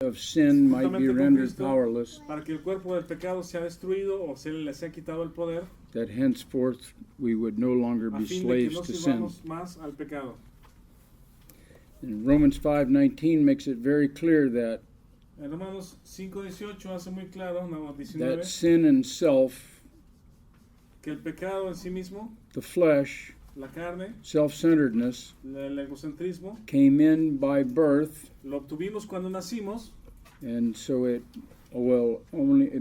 of sin might be juntamente con rendered Cristo, powerless, para que el cuerpo del pecado sea destruido o se les ha quitado el poder, that henceforth we would no longer a be fin de que slaves no to sin. sirvamos más al pecado. And Romans 5:19 makes it very clear that En Romanos 5:18 hace muy claro, no, 19, sin and self, que el pecado en sí mismo, the flesh, la carne, self-centeredness, el egocentrismo, came in by birth, lo obtuvimos cuando nacimos, and so it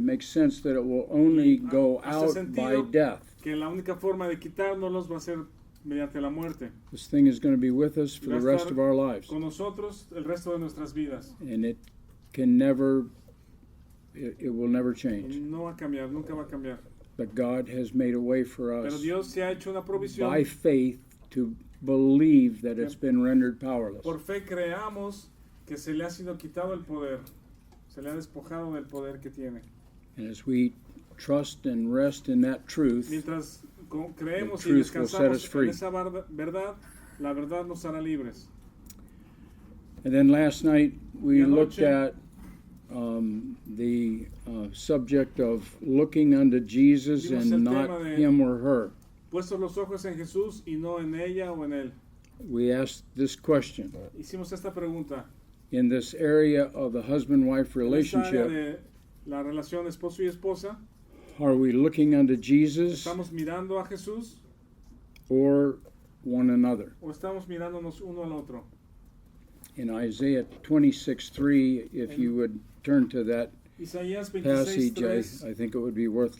makes sense that it will only go hace out by sentido death. que la única forma de quitárnoslos va a ser mediante la muerte. This thing is going to be with us for Va a the rest estar of our lives, con nosotros el resto de nuestras vidas. and it can never, it will never Y change. no va a cambiar, nunca va a cambiar. But God has made a way for Pero us Dios se ha hecho una provisión. by faith to believe that it's been rendered powerless. Por fe creamos que se le ha sido quitado el poder, se le ha despojado del poder que tiene. And as we trust and rest in that truth, Mientras creemos The y truth will set us descansamos free. en esa verdad, la verdad nos hará libres. and then last night we Y anoche- looked at the subject of looking unto Jesus Vimos el and not tema de- him or her. Puestos los ojos en Jesús y no en ella o en él. We asked this question. Hicimos esta pregunta. In this area of the husband-wife En esta área relationship, de la relación esposo y esposa, are we looking unto Jesus ¿estamos mirando a Jesús or one another? o estamos mirándonos uno al otro? In Isaiah 26:3, if you would turn to that Isaías passage, 26:3. I think it would be worth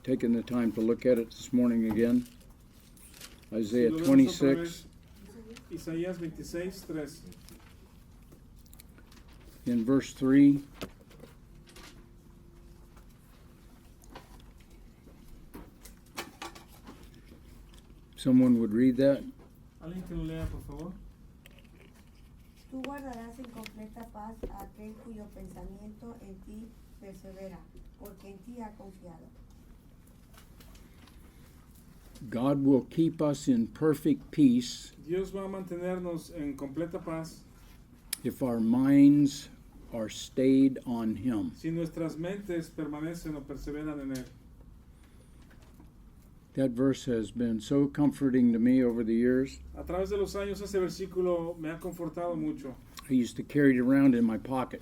taking the time to look at it this morning again. Isaiah Si lo vemos otra 26, vez, Isaías 26:3. in verse 3. Someone would read that. ¿Alguien que lo lea, por favor? Tú guardarás en completa paz a aquel cuyo pensamiento en ti persevera, porque en ti ha confiado. God will keep us in perfect peace Dios va a mantenernos en completa paz if our minds are stayed on Him. si nuestras mentes permanecen o perseveran en Él. That verse has been so comforting to me over the years. A través de los años ese versículo me ha confortado mucho. I used to carry it around in my pocket.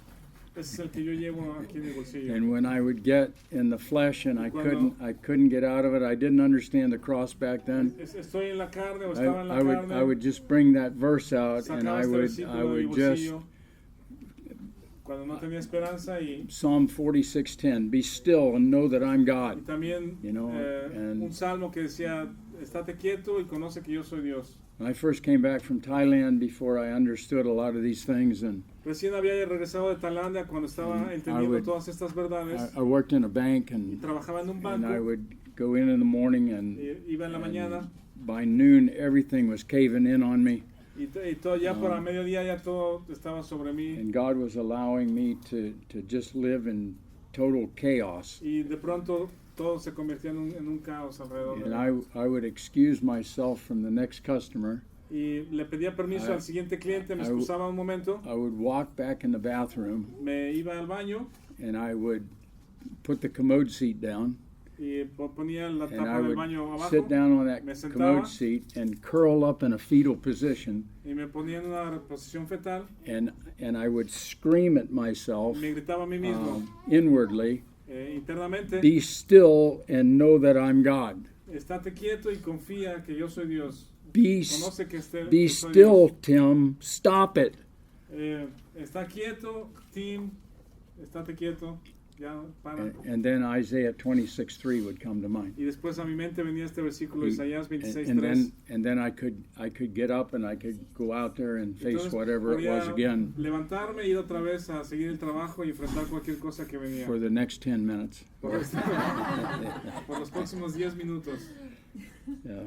Ese es el que yo llevo aquí en mi bolsillo. And when I would get in the flesh and I couldn't get out of it, I didn't understand the cross back then. Estoy en la carne o estaba en la I carne. would just bring that verse out and Sacaba I este would versículo de mi just bolsillo cuando no tenía esperanza y Psalm 46:10, be still and know that I'm God. también You know, and- un salmo que decía, estate quieto y conoce que yo soy Dios. When I first came back from Thailand, before I understood a lot of these things, and Recién había regresado de Tailandia cuando estaba entendiendo would- todas estas verdades I worked in a bank y and trabajaba en un I banco would go in the morning and iba en la mañana by noon everything was caving in on me, y todo ya para mediodía ya todo estaba sobre mí and God was allowing me to just live in total chaos. y de pronto todo se convertía en un caos alrededor de And mí. I would excuse myself from the next customer. Y le pedía permiso al siguiente cliente, me excusaba un momento, I would walk back in the bathroom me iba al baño and I would put the commode seat down y ponía la and I tapa del would baño abajo sit down on that me sentaba. commode seat and curl up in a fetal position, y me ponía en una posición fetal and I would scream at myself y me gritaba a mí mismo inwardly, internamente, be still and know that I'm God. estate quieto y confía que yo soy Dios. Be Conoce que be soy still, Dios. Tim. Stop it. Está quieto, Tim, estate quieto, ya para. And then Isaiah 26:3 would come to mind. Y después a mi mente venía este versículo de Isaías And 26:3. then I could get up and I could go out there and face Entonces, whatever it was podía again levantarme, ir otra vez a seguir el trabajo y enfrentar cualquier cosa que venía. for the next 10 minutes. Por los próximos 10 minutos. Yeah.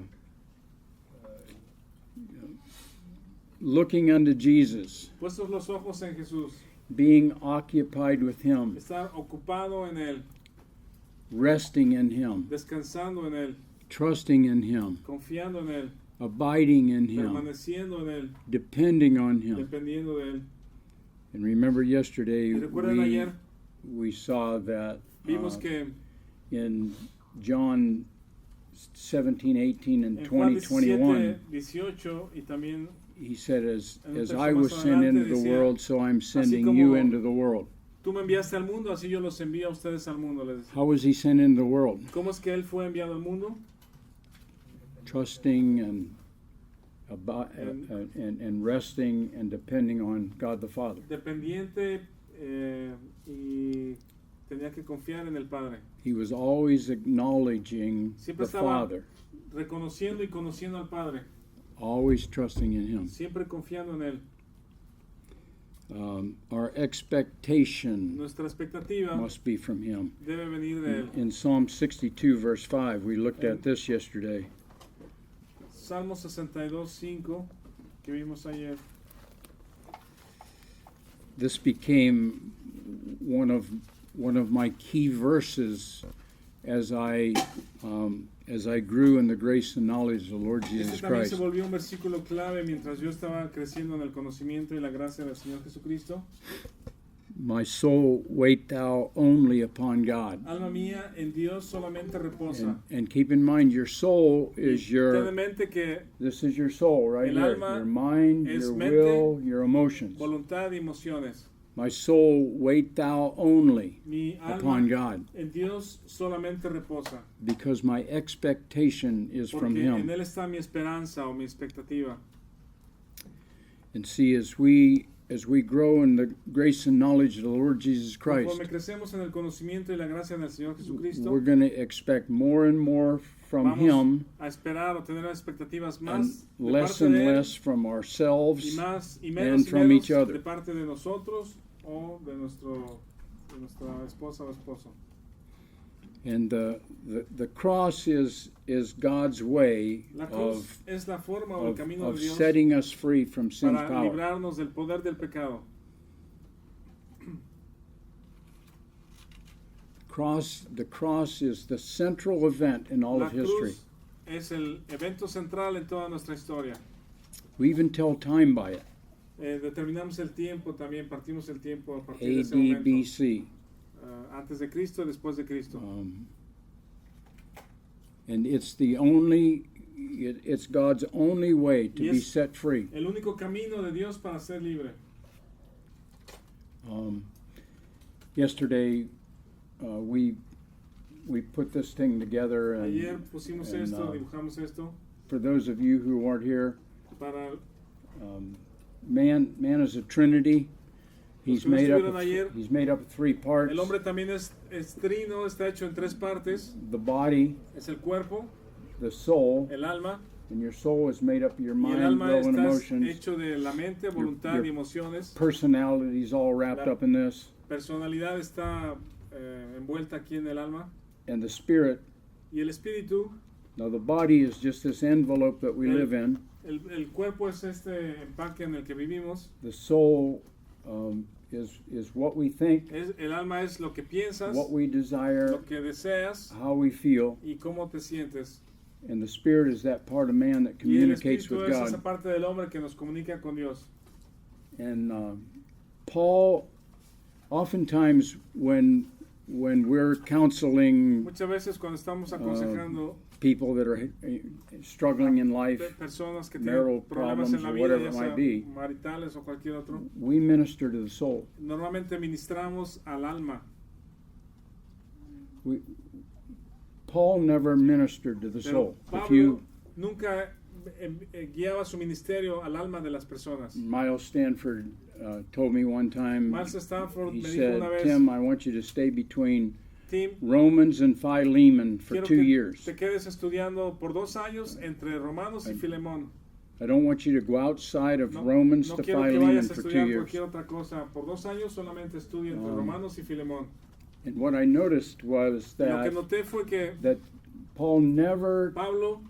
Looking unto Jesus, Puestos los ojos en Jesús, being occupied with Him, estar ocupado en Él, resting in Him, descansando en Él, trusting in Him, confiando en Él, abiding in Him, permaneciendo en Él, depending on Him. dependiendo de Él. And remember yesterday Y recuerden ayer, we saw that vimos que in John 17, 18, and en Juan 20, 21, 17, 18 y también he said, as En un as texto I was más sent adelante into the decía, world, so I'm sending como you into the world. tú me enviaste al mundo, así yo los envío a ustedes al mundo. Les decía. How was he sent into the world? ¿Cómo es que él fue enviado al mundo? Trusting and resting and depending on God the Father. Dependiente y tenía que confiar en el Padre. He was always acknowledging Siempre the estaba Father, reconociendo y conociendo al Padre. always trusting in Him. Siempre confiando en Él. Our expectation Nuestra expectativa must be from Him. debe venir de Él. In Psalm 62, verse 5, we looked at this yesterday. Salmo 62, 5, que vimos ayer. This became one of my key verses as I grew in the grace and knowledge of the Lord Jesus Este también Christ. se volvió un versículo clave mientras yo estaba creciendo en el conocimiento y la gracia del Señor Jesucristo. My soul, wait thou only upon God. Alma mía, en Dios solamente reposa. And keep in mind, your soul is Ten en mente que this is your soul right El here. alma Your mind, es your mente, will, your emotions. voluntad y emociones. My soul, wait thou only Mi upon alma God, en Dios solamente reposa. because my expectation is from Porque en Him. Él está mi esperanza o mi expectativa. And see, as we grow in the grace and knowledge of the Lord Jesus Christ, Conforme crecemos en el conocimiento y la gracia del Señor Jesucristo, we're going to expect more and more from vamos Him a esperar o tener expectativas and más de less parte and de Él less from ourselves. y menos and from each other. de parte de nosotros o de nuestra esposa o esposo. And the cross is God's way La cruz of es la forma o el camino of de Dios setting us free from sin's para power. librarnos del poder del pecado. The cross is the central event in all La of history. cruz es el evento central en toda nuestra historia. We even tell time by it. Determinamos el tiempo también, partimos el tiempo a partir de ese AD, momento. BC. Antes de Cristo y después de Cristo. And it's God's only way to Y be es set free. El único camino de Dios para ser libre. Yesterday, we put this thing together, Ayer and pusimos and, esto, dibujamos esto. for those of you who aren't here, Para man is a trinity. He's que no made up. estuvieron ayer, He's made up of three parts: el hombre también es trino, está hecho en tres partes. the body, Es el cuerpo, the soul, el alma. and your soul is made up of your Y el mind, alma will, and está emotions. hecho de la mente, voluntad your y emociones. Personality's all wrapped La- up in this, Personalidad está envuelta aquí en el alma. and the spirit. Y el espíritu, Now, the body is just this envelope that we El- live in. el cuerpo es este empaque en el que vivimos. The soul is what we think, El alma es lo que piensas, what we desire, lo que deseas how we feel, y cómo te sientes. and the spirit is that part of man that Y el communicates espíritu with es esa God. parte del hombre que nos comunica con Dios. And Paul, oftentimes when we're counseling Muchas veces cuando estamos aconsejando people that are struggling in life, personas que marital tienen problemas en la problems or vida, whatever ya it sea might be, maritales o cualquier otro, we minister to the soul. normalmente ministramos al alma. Paul never ministered to the Pero soul. If Pablo you, nunca guiaba su ministerio al alma de las personas. Miles Stanford told me one time, Miles Stanford he me dijo said, una vez, Tim, I want you to stay between Tim, Romans and Philemon for quiero 2 que years. te quedes estudiando por 2 años entre Romanos y Filemón. I don't want you to go outside of No, Romans no to quiero que Philemon vayas a for 2 estudiar years. cualquier otra cosa. Por 2 años solamente estudia entre Romanos y Filemón. And what I noticed was Y lo que that noté fue que Paul never Pablo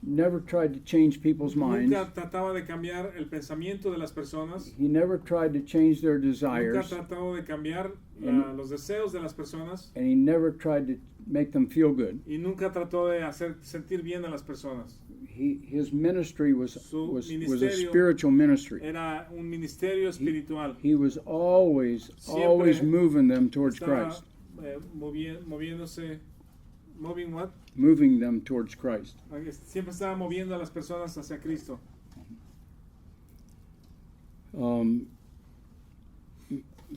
tried to change people's minds. nunca trataba de cambiar el pensamiento de las personas. He never tried to change their Nunca desires, trató de cambiar los deseos de las personas. and he never tried to make them feel good. Y nunca trató de hacer sentir bien a las personas. his ministry was Su was a ministerio spiritual ministry. era un ministerio espiritual. He was always Siempre moving them towards Estaba Christ, moviéndose, moving what? moving them towards Christ. Siempre estaba moviendo a las personas hacia Cristo.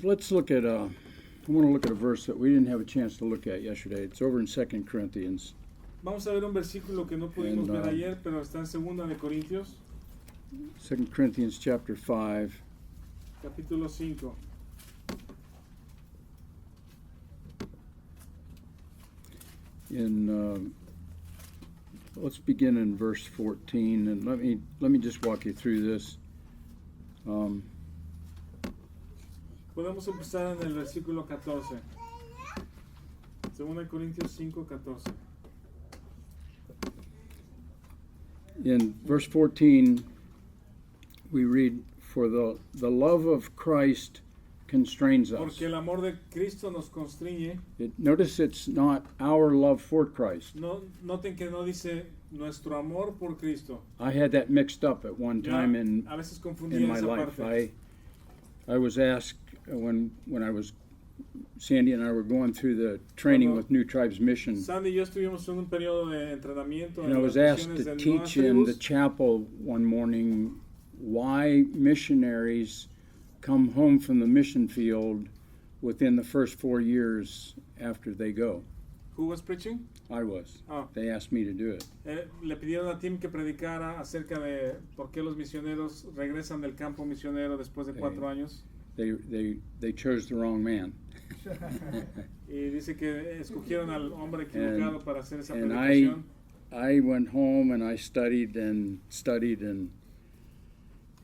Let's look at I want to look at a verse that we didn't have a chance to look at yesterday. It's over in 2 Corinthians. Vamos a ver un versículo que no pudimos And, ver ayer, pero está en 2 de Corintios, 2 Corinthians chapter 5. capítulo 5. Let's begin in verse 14, and let me just walk you through this. Podemos empezar en el versículo 14. 2 Corintios 5, 14. In verse 14, we read, "For the love of Christ constrains us." Porque el amor de Cristo nos constriñe. Notice it's not our love for Christ. Noten que no dice nuestro amor por Cristo. I had that mixed up at one time in A veces confundí my esa life. parte. I was asked when I was Sandy and I were going through the training with New Tribes Mission, Sandy y yo estuvimos en un periodo de entrenamiento and en I las was asked misiones to de nuevas teach in the tribus. chapel one morning why missionaries come home from the mission field within the first 4 years after they go. Who was preaching? I was. Ah. They asked me to do it. Le pidieron a Tim que predicara acerca de por qué los misioneros regresan del campo misionero después de 4 años. They chose the wrong man. Y dice que escogieron al hombre equivocado para hacer esa and predicación. I went home and I studied and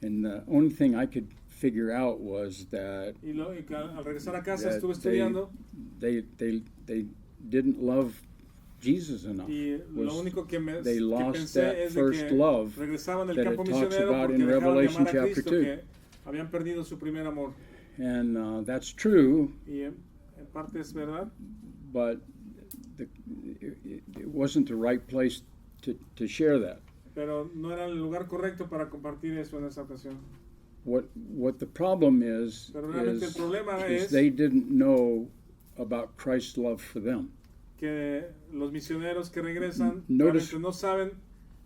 the only thing I could figure out was that Y al regresar a casa that estuve estudiando they didn't love Jesus enough. y lo único que They lost pensé that es de first que love regresaban del that campo it talks misionero about porque in dejaron de Revelation amar a chapter Cristo, 2. que habían perdido su primer amor. And that's true, Y en parte es verdad, but it wasn't the right place to share that. pero no era el lugar correcto para compartir eso en esa ocasión. What the problem is Pero realmente el problema es they didn't know about Christ's love for them. que los misioneros que regresan Notice- realmente no saben,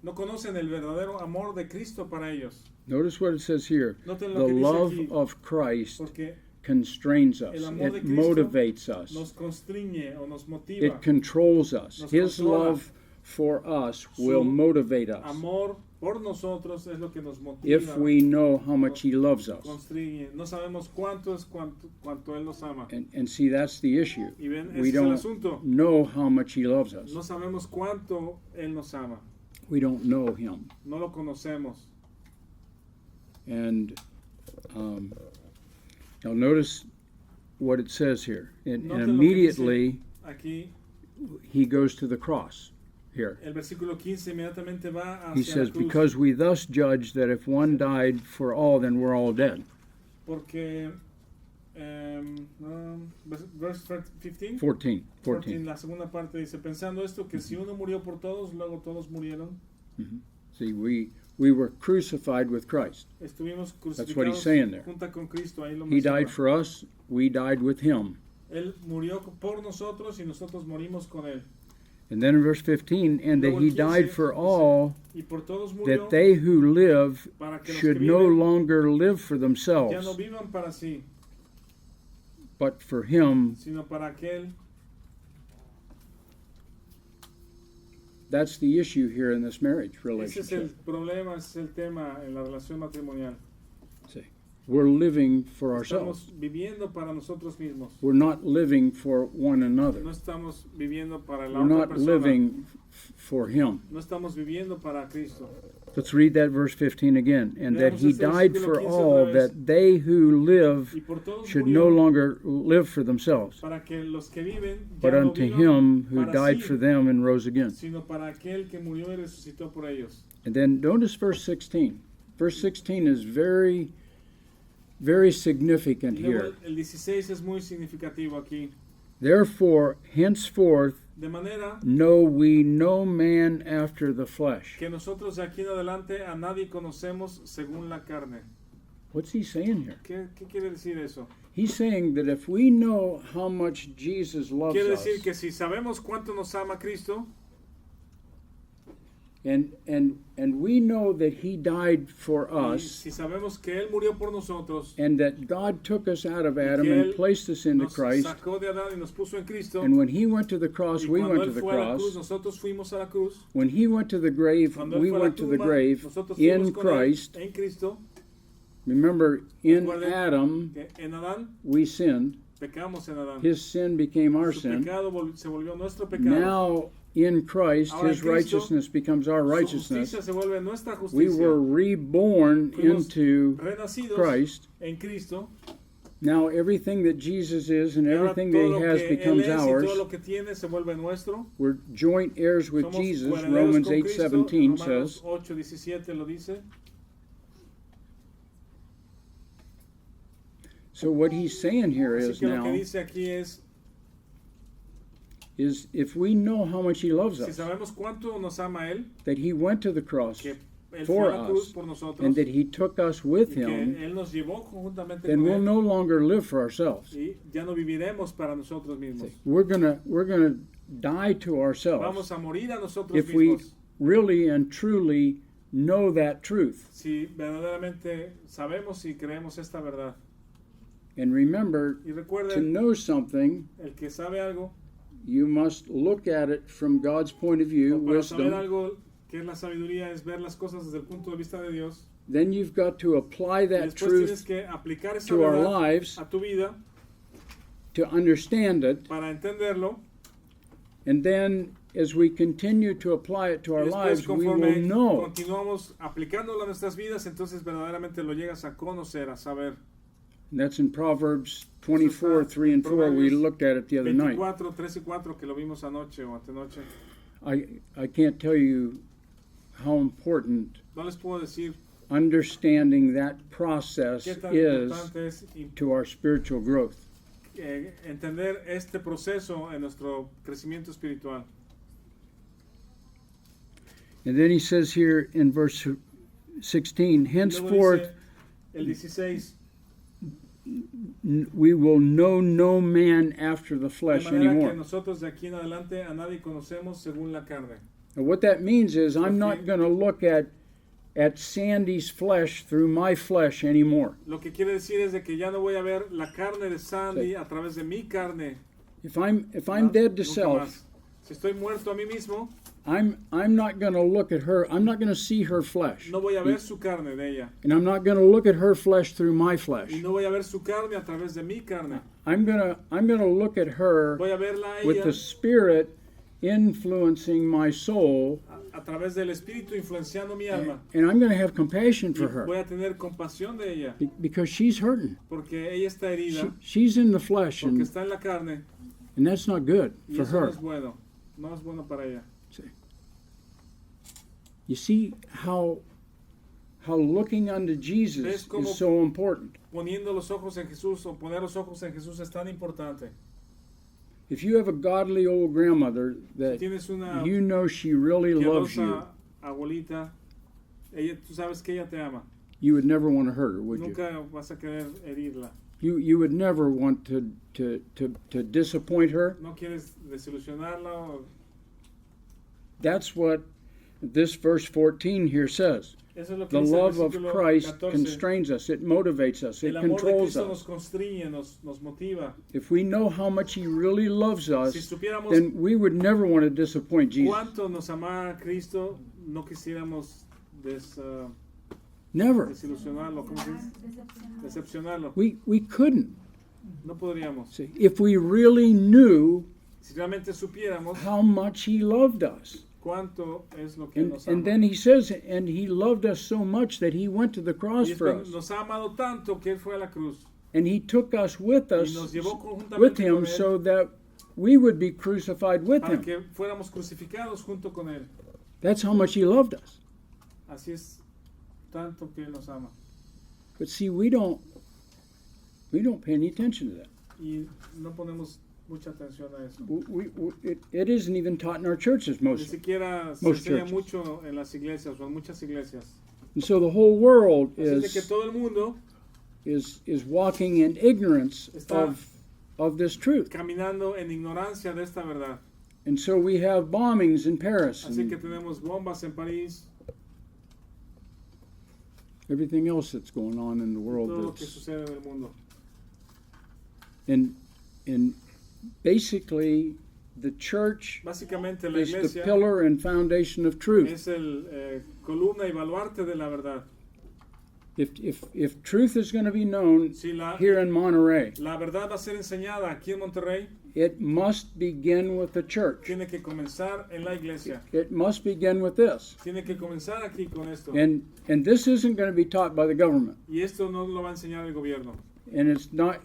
no conocen el verdadero amor de Cristo para ellos. Notice what it says here. Noten The lo que dice love aquí, of Christ porque constrains us. el amor de It Cristo motivates us. nos constriñe o nos motiva. It controls us. Nos His controla. love for us will Su motivate us Amor por nosotros es lo que nos motiva. if we know how much He loves us. Constriñe. No sabemos cuánto es cuánto Él nos ama. And see, that's the issue. Y ven, We ese es el don't asunto. know how much He loves us. No sabemos cuánto Él nos ama. We don't know Him. No lo conocemos. And now notice what it says here. And Noten lo que immediately Aquí He goes to the cross here. el versículo 15 inmediatamente va He hacia says, la cruz. because we thus judge that if one died for all, then we're all dead. Porque verse 15, 14. la segunda parte dice, pensando esto, que si uno murió por todos, luego todos murieron. See, we were crucified with Christ. Estuvimos That's what he's crucificados saying there. junto con Cristo. Ahí lo He died menciona. for us, we died with Him. Él murió por nosotros y nosotros morimos con Él. And then in verse 15, and that Luego He el 15 died for dice, all, Y por todos murió that they who live para que los should que no viven longer live for ya no themselves, vivan para sí, but for Him. sino para aquel. That's the issue here in this marriage Ese es el relationship. problema, ese es el tema en la relación matrimonial. See, we're living for ourselves. Estamos viviendo para nosotros mismos. We're not living for one another. No estamos viviendo para la We're otra not persona. living for Him. No estamos viviendo para Cristo. Let's read that verse 15 again. And that Veamos He este died versículo for 15 all, otra vez. that they who live Y por todos should murió, no longer live for themselves, para que los que viven ya but no unto vivan Him who para died sí, for them and rose again. sino para aquel que murió y resucitó por ellos. And then notice verse 16. Verse 16 is very, very significant Y luego here. el 16 es muy significativo aquí. Therefore, henceforth, De manera know we no man after the flesh. que nosotros de aquí en adelante a nadie conocemos según la carne. What's he saying here? ¿Qué quiere decir eso? He's saying that if we know how much Jesus loves Quiere us, decir que si sabemos cuánto nos ama Cristo and we know that he died for y us, si sabemos que Él murió por nosotros, and that God took us out of Adam que and Él placed us into nos Christ, sacó de Adán y nos puso en Cristo, and when he went to the cross, y we cuando went to Él the fue a la cruz, cross. nosotros fuimos a la cruz. When he went to the grave, Cuando Él we fue a la went to the tumba, grave nosotros in fuimos con Él Christ. en Cristo. Remember, in Recuerden Adam, que en Adán we sinned. pecamos en Adán. His sin became our Su sin. pecado se volvió nuestro pecado. Now, in Christ, Ahora en his Cristo, righteousness becomes our Su righteousness. justicia se vuelve nuestra We justicia. were reborn Fuimos into renacidos Christ. en Cristo. Now, everything that Jesus is and Y ahora everything todo that he lo has que Él becomes es y ours. todo lo que tiene se vuelve nuestro. We're joint heirs with Somos Jesus. coherederos Romans con Cristo. 8:17 Romanos says. 8:17 lo dice. So what he's saying here Así is que lo que now dice aquí es, is if we know how much he loves si us, sabemos cuánto nos ama Él, that he went to the cross que Él for fue a la cruz us, por nosotros, and that he took us y with que him, Él nos llevó conjuntamente then con we'll Él, no longer live for ourselves. y ya no viviremos para nosotros mismos. We're gonna die to ourselves Vamos a morir a nosotros if we mismos really and truly know that truth. si verdaderamente sabemos y creemos esta verdad. And remember, Y to recuerden, know something, el que sabe algo, you must look at it from God's point of view, o para saber wisdom. algo que es la sabiduría, es ver las cosas desde el punto de vista de Dios. Then you've got to apply Y that después tienes truth que aplicar esa to our verdad lives a tu vida to understand it. para entenderlo. And then, as we continue to apply it to Y our después, lives, we will conforme know. continuamos aplicándolo a nuestras vidas, entonces verdaderamente lo llegas a conocer, a saber. And that's in Proverbs 24, 3 and 4. We looked at it the other night. 24, 3 y 4, que lo vimos anoche o antenoche. I can't tell you how important No les puedo decir understanding that process qué tan is importante es to our spiritual growth. entender este proceso en nuestro crecimiento espiritual. And then he says here in verse 16, Luego henceforth dice el 16, we will know no man after the de flesh manera anymore. que nosotros de aquí en adelante a nadie conocemos según la carne. And what that means is I'm not Okay. going to look at Sandy's flesh through my flesh anymore. Lo que quiere decir es de que ya no voy a ver la carne de Sandy a través de mi carne. If I'm más, dead to nunca self, más. Si estoy muerto a mí mismo, I'm not going to look at her. I'm not going to see her flesh. no voy a ver su carne de ella. And I'm not going to look at her flesh through my flesh. Y no voy a ver su carne a través de mi carne. I'm going to look at her Voy a verla a with ella the Spirit influencing my soul, a través del Espíritu influenciando mi alma. and I'm going to have compassion Y for her voy a tener compasión de ella. because she's hurting. Porque ella está herida. She's in the flesh, Porque and está en la carne. that's not good Y for eso no her. es bueno. No es bueno para ella. You see how looking unto Jesus ¿Ves cómo- is so important. Poniendo los ojos en Jesús o poner los ojos en Jesús es tan importante. If you have a godly old grandmother Si that tienes una you know she really loves you, piadosa abuelita, ella, tú sabes que ella te ama. you would never want to hurt her, would you? Nunca vas a querer herirla. You would never want to disappoint her. No quieres desilusionarla. That's what this verse 14 here says. Eso es lo que The dice el love of versículo Christ 14. constrains us, it motivates us, it El amor de controls Cristo us. nos constriñe, nos motiva. If we know how much He really loves Si us, supiéramos then we would never want to disappoint Jesus. cuánto nos amara Cristo, no quisiéramos Never. desilusionarlo, ¿cómo se dice? Decepcionarlo. We couldn't. No podríamos. See, if we really knew Si realmente supiéramos how much He loved us. cuánto es lo que nos ama. And then He says, and He loved us so much that He went to the cross Y for después us. nos ha amado tanto que Él fue a la cruz. And He took us with Y us, nos llevó conjuntamente with con Him, Él so that we would be crucified with para Him. que fuéramos crucificados junto con Él. That's how much He loved us. Así es tanto que Él nos ama. But see, we don't pay any attention to that. Y no ponemos mucha atención a eso. It isn't even taught in our churches Ni most. siquiera se most enseña churches. mucho en las iglesias o en muchas iglesias. And so the whole world Así es de que is todo el mundo walking in ignorance Está- of this truth. caminando en ignorancia de esta verdad. And so we have bombings in Paris Así que and tenemos bombas en París, everything else that's going on in the todo world. lo que sucede en el mundo. And basically, the church Básicamente la is the iglesia pillar and foundation of truth. es el columna y baluarte de la verdad. If truth is going to be known Si la, here in Monterey, la verdad va a ser enseñada aquí en Monterrey, it must begin with the church. tiene que comenzar en la iglesia. It must begin with this. Tiene que comenzar aquí con esto. And this isn't going to be taught by the government. Y esto no lo va a enseñar el gobierno. And it's not,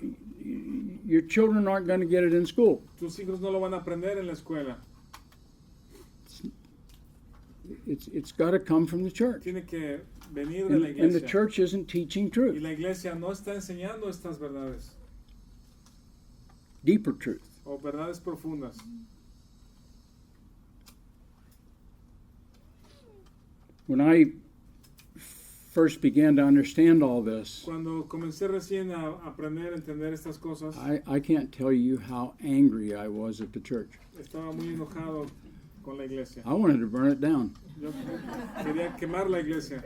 your children aren't going to get it in school. Tus hijos no lo van a aprender en la escuela. It's got to come from the church. Tiene que venir de la And the iglesia. church isn't teaching Y truth, la iglesia no está enseñando estas verdades deeper truth. o verdades profundas. When I first began to understand all this, Cuando comencé recién a aprender, a entender estas cosas, I can't tell you how angry I was at the church. estaba muy enojado con la iglesia. I wanted to burn it down. Yo quería quemar la iglesia.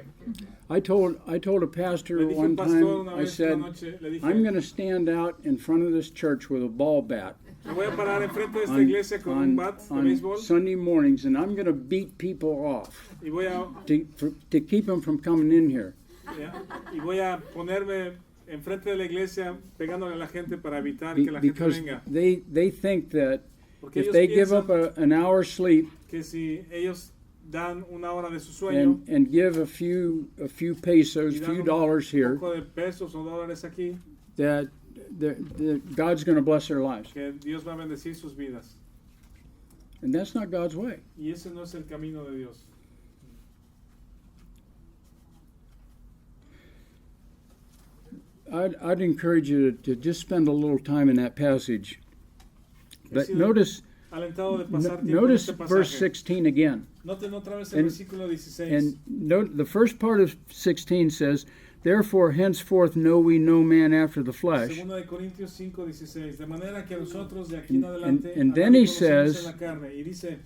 I told a pastor Le dije a one un pastor time, una I vez, said, una noche, le dije, I'm going to stand out in front of this church with a ball bat me voy a parar enfrente de esta on, iglesia con un bat de béisbol Sunday mornings, and I'm going to beat people off y voy a to keep them from coming in here. y voy a ponerme enfrente de la iglesia pegándole a la gente para evitar que la gente Because venga. they think that Porque if ellos they give piensan up an hour's sleep que si ellos dan una hora de su sueño and give a few pesos, y few dan dollars un here, poco de pesos o dólares aquí, that God's going to bless their lives. que Dios va a bendecir sus vidas. And that's not God's way. Y ese no es el camino de Dios. I'd encourage you to just spend a little time in that passage. But sido notice Alentado de pasar tiempo en notice este verse pasaje. 16 again. Noten otra vez el And- versículo 16. And note the first part of 16 says, "Therefore henceforth know we no man after the flesh." Segunda de Corintios 5:16. De manera que nosotros de aquí en adelante and a then nadie he conocemos says- en la carne. Y dice,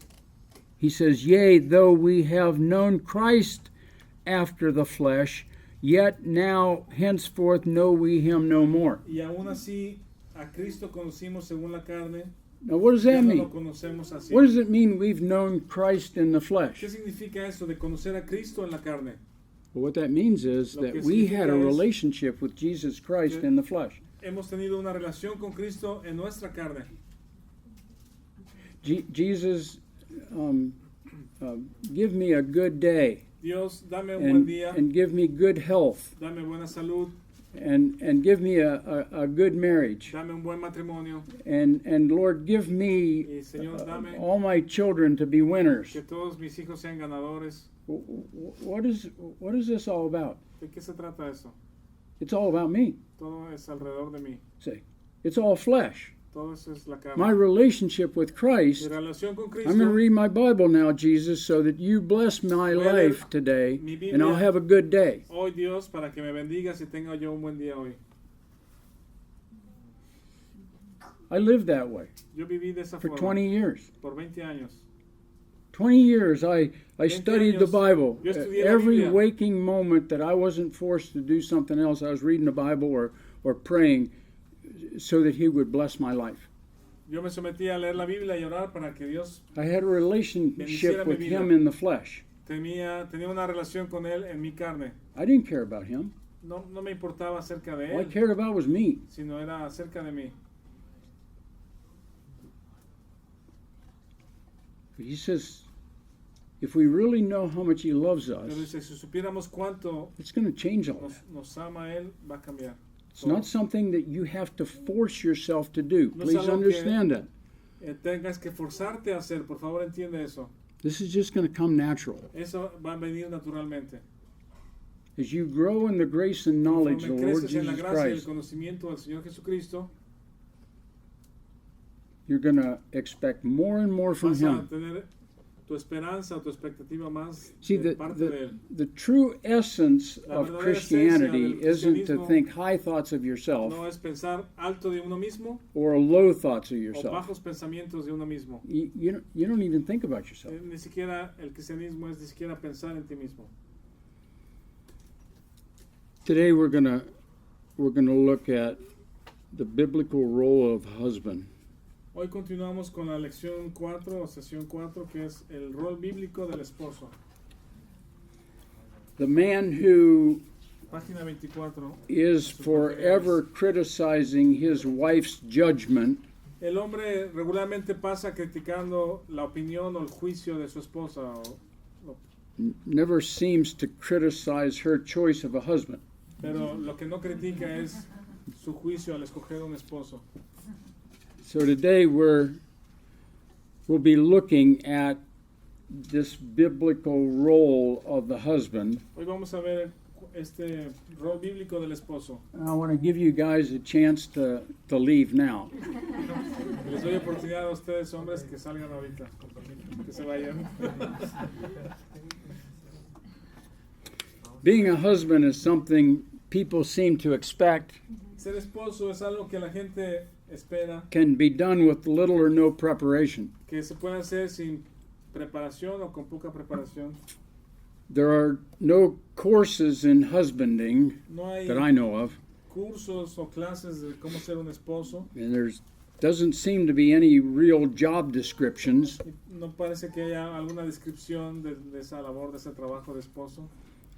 He says, "Yea, though we have known Christ after the flesh, yet now henceforth know we him no more." y aún así a Cristo conocimos según la carne, Now what does ya that no lo mean? conocemos así. What does it mean we've known Christ in the flesh? ¿Qué significa eso de conocer a Cristo en la carne? Well, what that means is Lo that que we had a significa es- relationship with Jesus Christ que- in the flesh. Hemos tenido una relación con Cristo en nuestra carne. Jesus, give me a good day Dios, dame un buen día, and give me good health dame buena salud, and give me a good marriage. dame un buen matrimonio And Lord, give me y Señor, dame all my children to be winners. que todos mis hijos sean ganadores. What is this all about? ¿De qué se trata eso? It's all about me. Todo es alrededor de mí. Say, it's all flesh. Todo eso es la carne. My relationship with Mi Christ. relación con I'm Cristo. going to read my Bible now, Jesus, so that you bless my Voy a leer life today, mi and I'll Biblia. have a good day. Hoy Dios, para que me bendigas y tenga yo un buen día hoy. I lived that way Yo viví de esa for forma 20 years. por 20 años. 20 years I studied the años, Bible. yo estudié la Every Biblia. waking moment that I wasn't forced to do something else, I was reading the Bible or praying so that He would bless my life. Yo me sometí a leer la Biblia y orar para que Dios I had a relationship Bendiciera mi with vida. Him in the flesh. tenía una relación con Él en mi carne. I didn't care about Him. No me importaba acerca de All I Él, cared about was me. sino era acerca de mí. But He says, if we really know how much He loves Pero us, dice, si supiéramos cuánto it's going to change all that. nos ama Él, va a cambiar. It's not something that you have to force yourself to do. No es Please algo que- understand that. Tengas que forzarte a hacer, por favor entiende eso. This is just going to come natural. Eso va a venir naturalmente. As you grow in the grace and knowledge of Conforme the Lord creces en la Jesus gracia y el Christ, conocimiento del Señor Jesucristo, you're going to expect more and more from vas a him. tener tu esperanza o tu expectativa más See, de parte de él. the true essence La of verdadera Christianity esencia del isn't to cristianismo think high thoughts of yourself No es pensar alto de uno mismo or low thoughts of o yourself. bajos pensamientos de uno mismo. You don't even think about yourself. Ni siquiera el cristianismo es ni siquiera pensar en ti mismo. Today we're gonna look at the biblical role of husband. Hoy continuamos con la lección 4 o sesión 4, que es el rol bíblico del esposo. The man who Página 24. is forever criticizing his wife's judgment El hombre regularmente pasa criticando la opinión o el juicio de su esposa. never seems to criticize her choice of a husband. Pero lo que no critica es su juicio al escoger un esposo. So today we'll be looking at this biblical role of the husband. Hoy vamos a ver este rol bíblico del esposo. And I want to give you guys a chance to leave now. Les doy oportunidad a ustedes, hombres, que salgan ahorita, que se vayan. Being a husband is something people seem to expect Ser esposo es algo que la gente espera can be done with little or no preparation. que se puede hacer sin preparación o con poca preparación. There are no courses in husbanding No hay that I know of, cursos o clases de cómo ser un esposo. and there's doesn't seem to be any real job descriptions. Y no parece que haya alguna descripción de esa labor, de ese trabajo de esposo.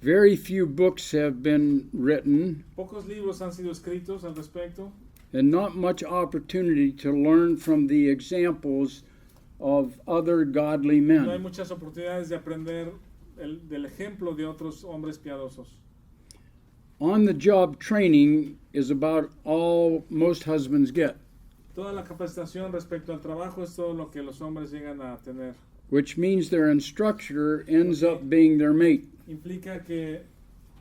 Very few books have been written, Pocos libros han sido escritos al respecto and not much opportunity to learn from the examples of other godly no hay men. muchas oportunidades de aprender del ejemplo de otros hombres piadosos. On-the-job training is about all most husbands get, Toda la capacitación respecto al trabajo es todo lo que los hombres llegan a tener. which means their instructor ends up being their mate. Implica que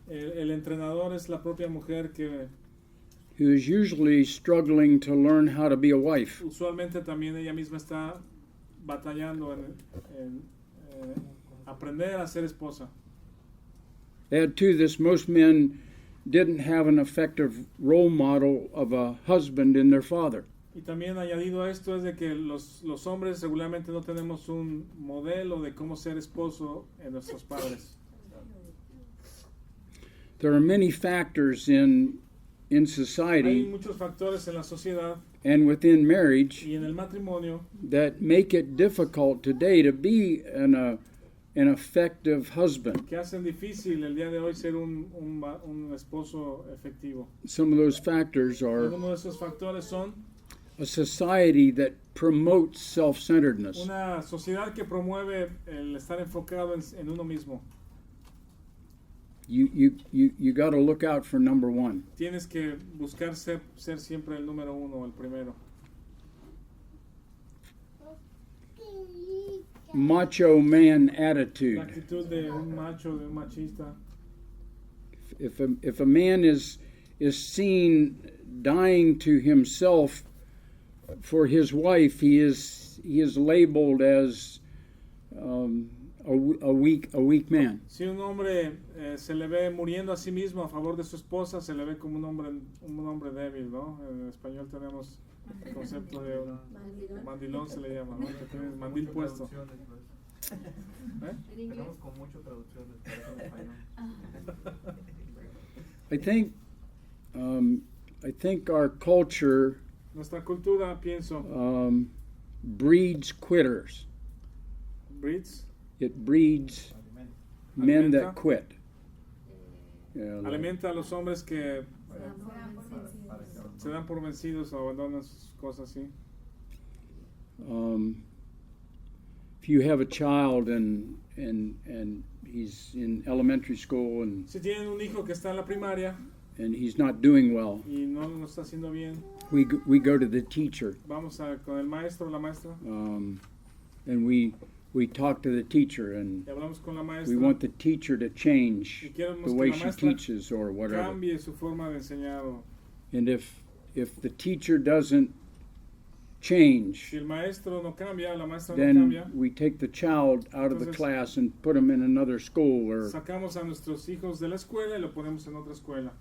el entrenador es la propia mujer que Who is usually struggling to learn how to be a wife. usualmente también ella misma está batallando en aprender a ser esposa. Add to this, most men didn't have an effective role model of a husband in their father. Y también añadido a esto es de que los hombres regularmente no tenemos un modelo de cómo ser esposo en nuestros padres. There are many factors in Hay society muchos factores en la sociedad and within marriage y en el matrimonio that make it difficult today to be an effective husband. que hacen difícil el día de hoy ser un esposo efectivo. Some of those factors are Uno de esos factores son a society that promotes self-centeredness. una sociedad que promueve el estar enfocado en uno mismo. You got to look out for number one. Tienes que buscar ser siempre el número uno, el primero. Macho man La attitude. actitud de un macho, de un machista. If a man is seen dying to himself for his wife, he is labeled as a weak man. Si un hombre se le ve muriendo a sí mismo a favor de su esposa, se le ve como un hombre débil, ¿no? En español tenemos el concepto de un mandilón, se le llama, ¿no? Que tienes mandil puesto. ¿Eh? Tenemos con mucho traducciones para eso en español. I think our culture Nuestra cultura, pienso, breeds quitters. breeds, It breeds men that Alimenta. quit. Yeah, like- alimenta a los hombres que se dan por vencidos o abandonan sus cosas así. if you have a child and he's in elementary school and Si tienen un hijo que está en la primaria he's not doing well, y no lo está haciendo bien, we go to the teacher vamos con el maestro o la maestra and we talk to the teacher and y hablamos con la we maestra. want the teacher to change Y queremos the que way la she maestra teaches or whatever. Cambie su forma de enseñar. And if the teacher doesn't change, Si el maestro no cambia, la maestra no then cambia, we take the child out of the Entonces- class and put him in another school where sacamos a nuestros hijos de la escuela y lo ponemos en otra escuela.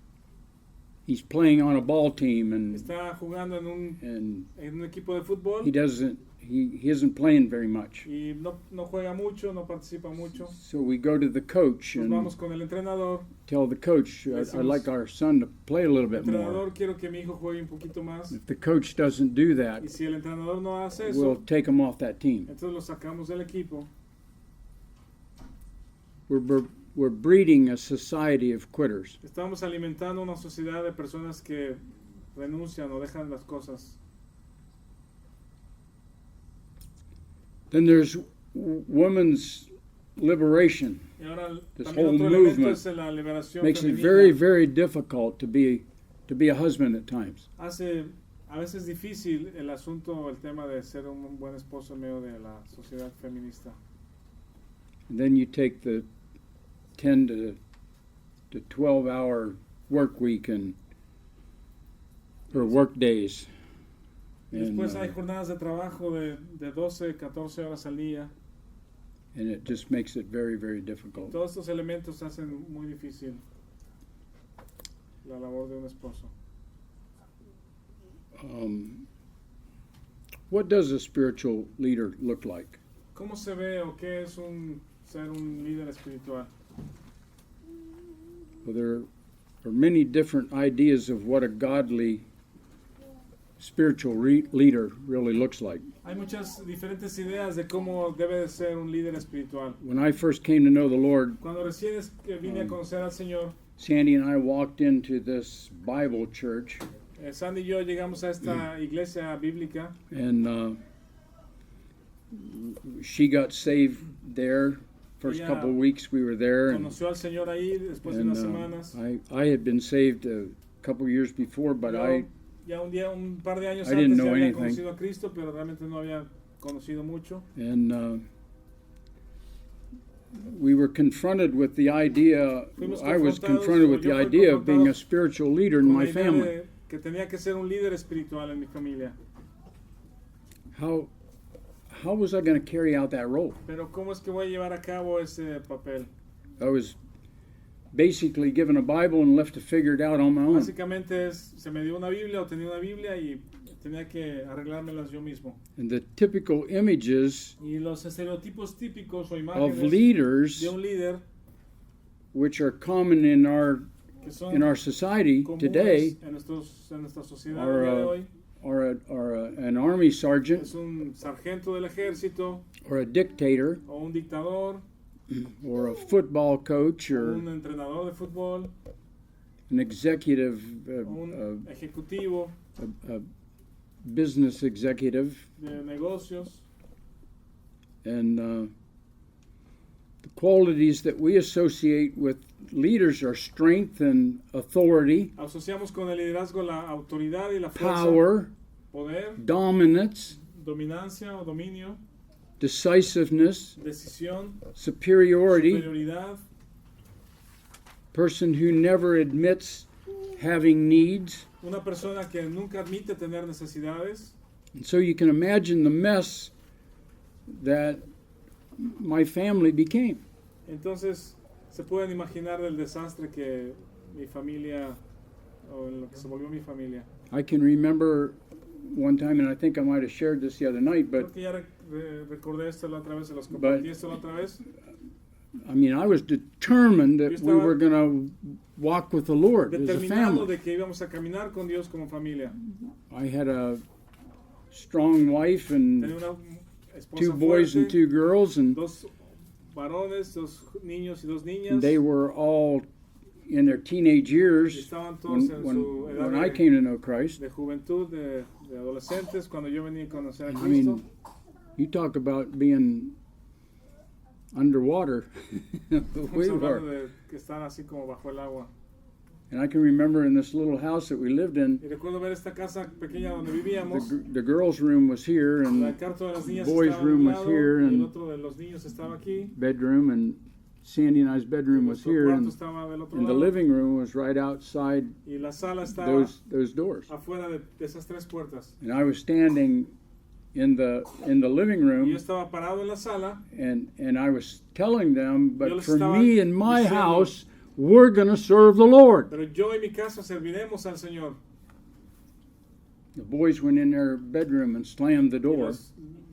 he's playing on a ball team and Está jugando en un equipo de fútbol he isn't playing very much. y no juega mucho, no participa mucho. So we go to the coach Nos and vamos con el entrenador. tell the coach, I'd like our son to play a little bit more. Entrenador, quiero que mi hijo juegue un poquito más. If the coach doesn't do that, Y si el entrenador no hace we'll eso, take him off that team. entonces lo sacamos del equipo. We're breeding a society of quitters. Estamos alimentando una sociedad de personas que renuncian o dejan las cosas. Then there's women's liberation. Y ahora This también whole otro elemento movement es la liberación Makes it femenina. very, very difficult to be a husband at times. Hace a veces difícil el asunto, el tema de ser un buen esposo en medio de la sociedad feminista. And then you take the 10 to 12-hour work week or work days. Y después hay And jornadas de trabajo de 12, 14 horas al día. it just makes it very, very difficult. Todos estos elementos hacen muy difícil la labor de un esposo. What does a spiritual leader look like? ¿Cómo se ve o qué es ser un líder espiritual? Well, there are many different ideas of what a godly spiritual leader really looks like. Hay muchas diferentes ideas de cómo debe de ser un líder espiritual. When I first came to know the Lord, Cuando recién vine a conocer al Señor, Sandy and I walked into this Bible church, Sandy y yo llegamos a esta iglesia bíblica and she got saved there. First Ella couple of weeks we were there, and, conoció al Señor ahí después de unas semanas. I had been saved a couple of years before, but Yo ya un par de años I didn't antes know ya había anything. conocido a Cristo, pero realmente no había conocido mucho. We were confronted with the idea. Fuimos I was confrontados, confronted with o the yo fui idea of being a confrontado spiritual leader in Con my la idea family. de que tenía que ser un líder espiritual en mi familia. How was I going to carry out that role? Pero ¿cómo es que voy a llevar a cabo ese papel? I was basically given a Bible and left to figure it out on my own. Básicamente se me dio una Biblia o tenía una Biblia y tenía que arreglármelas yo mismo. And the typical images Y los estereotipos típicos o of imágenes leaders, de un líder which are common in our que son society comunes today, en nuestra sociedad are, el día de hoy an army sergeant es un sargento del ejército or a dictator o un dictador or a football coach o or un entrenador de fútbol an executive, o un ejecutivo a business executive, de negocios. and the qualities that we associate with leaders are strength and authority, Asociamos con el liderazgo la autoridad y la fuerza, power, poder, dominance, dominancia o dominio, decisiveness, decisión, superiority, superioridad, person who never admits having needs. una persona que nunca admite tener necesidades. And so you can imagine the mess that my family became. Entonces se pueden imaginar del desastre que mi familia o en lo que se volvió mi familia. I can remember one time, and I think I might have shared this the other night, but Creo que ya recordé esto la otra vez, se los compartí esto la otra vez. I mean, I was determined Yo that we estaba were going to walk with the Lord as a Determinado family. de que íbamos a caminar con Dios como familia. I had a strong wife Tenía and una esposa two boys and fuerte, two girls, and dos varones, dos niños y dos niñas. they were all in their teenage Y years estaban todos when, en su edad when I de, came to know Christ. de juventud, de adolescentes, cuando yo venía a conocer a I Cristo. mean, you talk about being underwater. Estamos We hablando were. de que están así como bajo el agua. And I can remember in this little house that we lived in, Y recuerdo ver esta casa pequeña donde the, vivíamos. the girls' room was here, El and cuarto de las niñas boys' estaba a room un was lado, here, y el and otro de los niños estaba aquí. bedroom, and Sandy and I's bedroom was Nuestro here, cuarto and estaba del otro the lado. living room was right outside Y la sala estaba those doors. afuera de esas tres puertas. And I was standing in the living Y yo room, estaba parado en la sala. and I was telling them, Yo but les for estaba me and my diciendo- house, we're going to serve the Lord. Pero yo y mi casa serviremos al Señor. The boys went in their bedroom and slammed the Y door.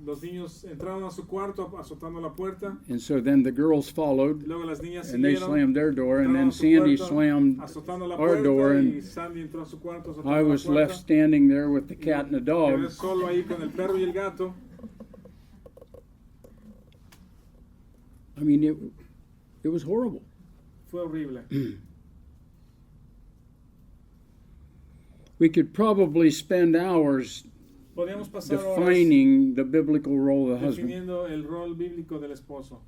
los niños entraron a su cuarto azotando la puerta. And so then the girls followed, Luego las niñas and they siguieron. slammed their door, and entraron then a su Sandy cuarto, slammed azotando la our puerta, door, y and Sandy entró a su cuarto azotando I la was puerta. left standing there with the cat and the Quedé dog. solo ahí con el perro y el gato. I mean, it was horrible. Fue horrible. We could probably spend hours Podríamos pasar horas defining the biblical role of the husband. definiendo el rol bíblico del esposo.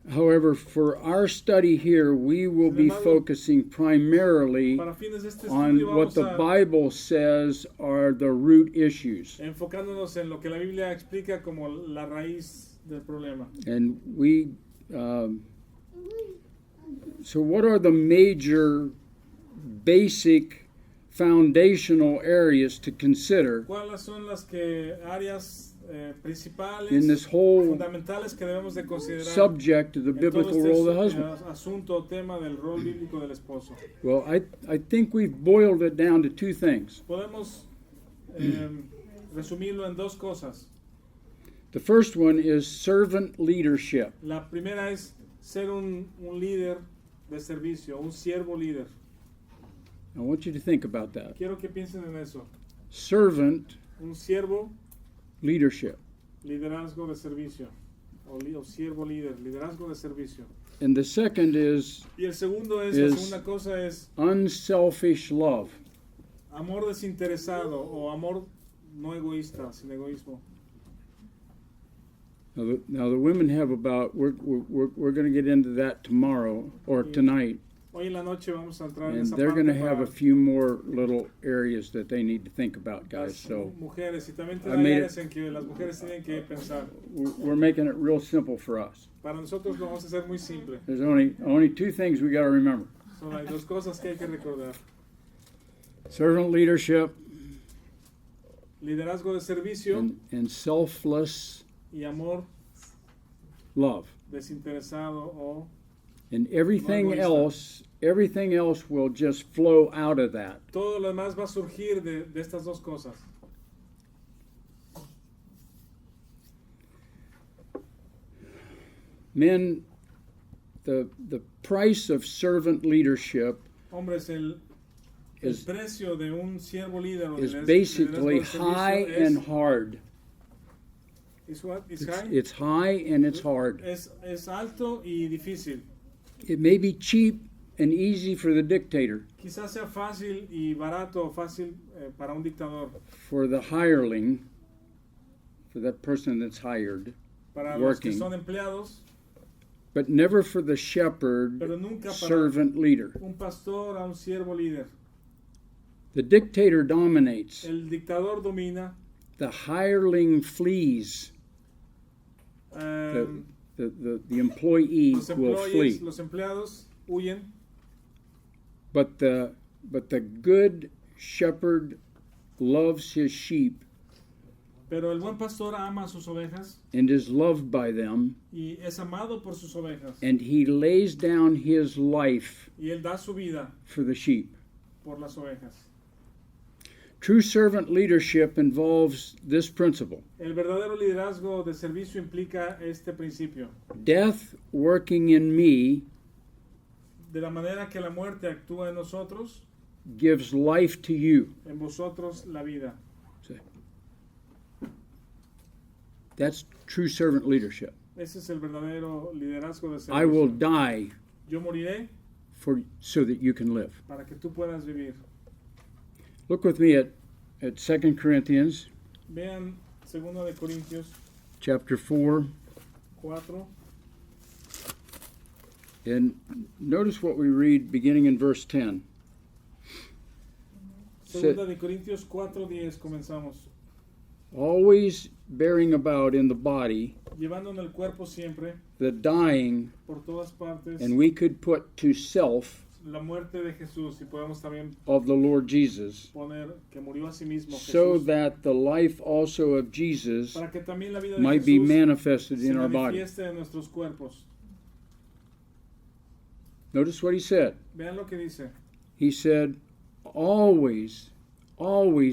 However, for our study here, we will be focusing primarily Para fines de este on estudio what vamos the a Bible says are the root issues. enfocándonos en lo que la Biblia explica como la raíz del problema. And we, so what are the major, basic, foundational areas to consider ¿Cuáles son las áreas principales, in this whole fundamentales que debemos de considerar subject of the en todo biblical este role of the husband? asunto o tema del rol bíblico del esposo? Well, I think we've boiled it down to two things. Podemos resumirlo en dos cosas. The first one is servant leadership. La primera es ser un líder de servicio, un siervo líder. I want you to think about that. Quiero que piensen en eso. Servant Un siervo, leadership. liderazgo de servicio. O siervo líder, liderazgo de servicio. And the second is Y el segundo la Es- segunda cosa es unselfish love. amor desinteresado o amor no egoísta, sin egoísmo. Now the women have about, we're going to get into that tomorrow or tonight, Hoy en la noche vamos a entrar en and esa they're parte going to have a para few more little areas that they need to think about, guys. las So mujeres y también I hay made áreas en que las mujeres tienen que pensar. we're making it real simple for us. Para nosotros lo vamos a hacer muy simple. There's only two things we got to remember: Solo hay dos cosas que hay que recordar. servant leadership Liderazgo de servicio and selfless y amor love. desinteresado o And everything egoísta. else will just flow out of that. todo lo demás va a surgir de estas dos cosas. Men, the price of servant leadership Hombres, el is precio de un siervo líder o is liderazgo basically de servicio high and hard. is what? Is It's, high? it's high and it's hard. Es alto y difícil. It may be cheap and easy for the dictator, Quizás sea fácil y barato o fácil para un dictador, for the hireling, for that person that's hired, para los que working, son empleados, but never for the shepherd, pero nunca para servant leader. un pastor, a un siervo líder. The dictator dominates. El dictador domina, The hireling flees. eh, The employee los will flee. employees, los empleados huyen, But the good shepherd loves his sheep pero el buen pastor ama a sus ovejas and is loved by them, y es amado por sus ovejas. and he lays down his life Y él da su vida for the sheep. por las ovejas. True servant leadership involves this principle: El verdadero liderazgo de servicio implica este principio. death working in me De la manera que la muerte actúa en nosotros, gives life to you. en vosotros la vida. That's true servant leadership. Ese es el verdadero liderazgo de I will servicio. die Yo moriré so that you can live. para que tú puedas vivir. Look with me at 2 Corinthians Vean 2 de Corintios chapter 4, 4. and notice what we read beginning in verse 10. 2 de Corintios 4:10 comenzamos. Always bearing about in the body Llevando en el cuerpo siempre, the dying, por todas partes. and we could put to self, la muerte de Jesús, y podemos también of the Lord Jesus, poner que murió a sí mismo so Jesús, that the life also of Jesus para que también la vida de might be Jesús manifested se in our body. manifieste en nuestros cuerpos. Notice what he said. Vean lo que dice. He said, always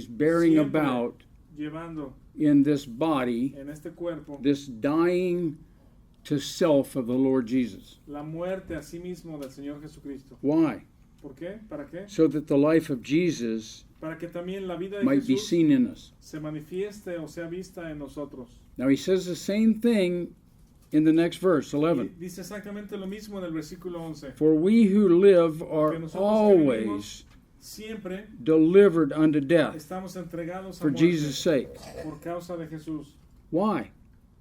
bearing Siempre about llevando in this body en este cuerpo this dying to self of the Lord Jesus. la muerte a sí mismo del Señor Jesucristo. Why? ¿Por qué? ¿Para qué? So that the life of Jesus Para que también la vida de might be Jesús seen in us. se manifieste o sea vista en nosotros. Now he says the same thing in the next verse, Y 11. dice exactamente lo mismo en el versículo 11. For we who live are Porque nosotros que always vivimos siempre delivered unto death estamos entregados a for muerte Jesus' sake. por causa de Jesús. Why?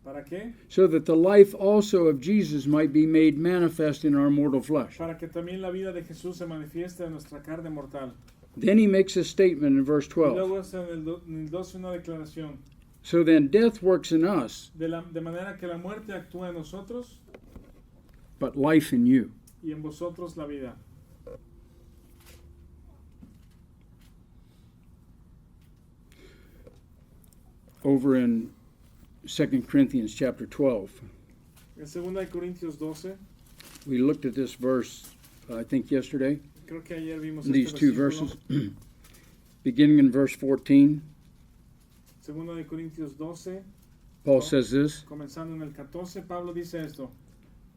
¿Para qué? So that the life also of Jesus might be made manifest in our mortal flesh. Para que también la vida de Jesús se manifieste en nuestra carne mortal. Then he makes a statement in verse Y 12. luego es en el 12 una declaración. So then death works in us, De manera que la muerte actúa en nosotros but life in you. y en vosotros la vida. Over in 2 Corinthians chapter 12, En 2 Corintios 12, we looked at this verse, I think yesterday, creo que ayer vimos these este two versículo. verses. Beginning in verse 14, 2 Corintios 12, Paul says this, comenzando en el 14, Pablo dice esto.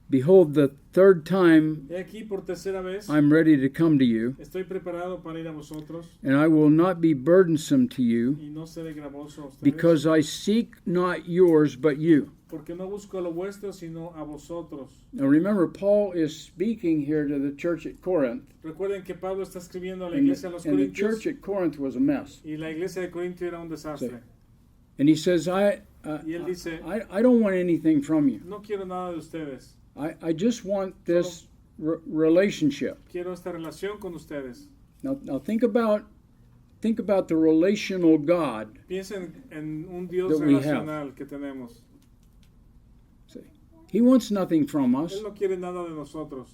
Behold, the third time He aquí por tercera vez I'm ready to come to you, estoy preparado para ir a vosotros and I will not be burdensome to you, y no seré gravoso a ustedes, because I seek not yours but you. porque no busco lo vuestro sino a vosotros. Now remember, Paul is speaking here to the church at Corinth, Recuerden que Pablo está escribiendo a la and iglesia de los the Corintios church at Corinth was a mess. y la iglesia de Corintio era un desastre. And he says, I él dice, don't want anything from you. No quiero nada de ustedes, I just want this relationship. quiero esta relación con ustedes. Now think about the relational God. Piensen en un Dios That we have. relacional que tenemos. See, he wants nothing from us. Él no quiere nada de nosotros.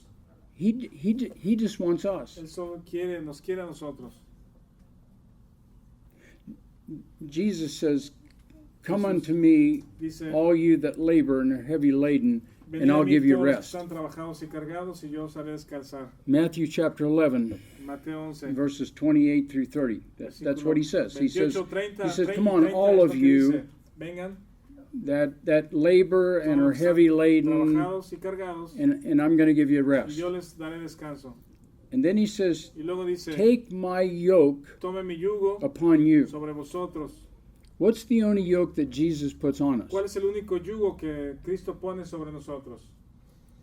He just wants us. Él solo nos quiere a nosotros. Jesus says, "Come unto me, Dice, all you that labor and are heavy laden, venid and a I'll mí give you todos los que rest." están trabajados y cargados y yo os haré descansar. Matthew chapter 11, Mateo 11. verses 28 through 30. That's what he says. He says, 28, "Come on, 30, all es lo of que you dice. Vengan, that labor and are todos los heavy laden, trabajados y cargados, and I'm going to give you y rest." yo les daré descanso. And then he says, Y luego dice, "Take my yoke tome mi yugo upon you." sobre vosotros. What's the only yoke that Jesus puts on us? ¿Cuál es el único yugo que Cristo pone sobre nosotros?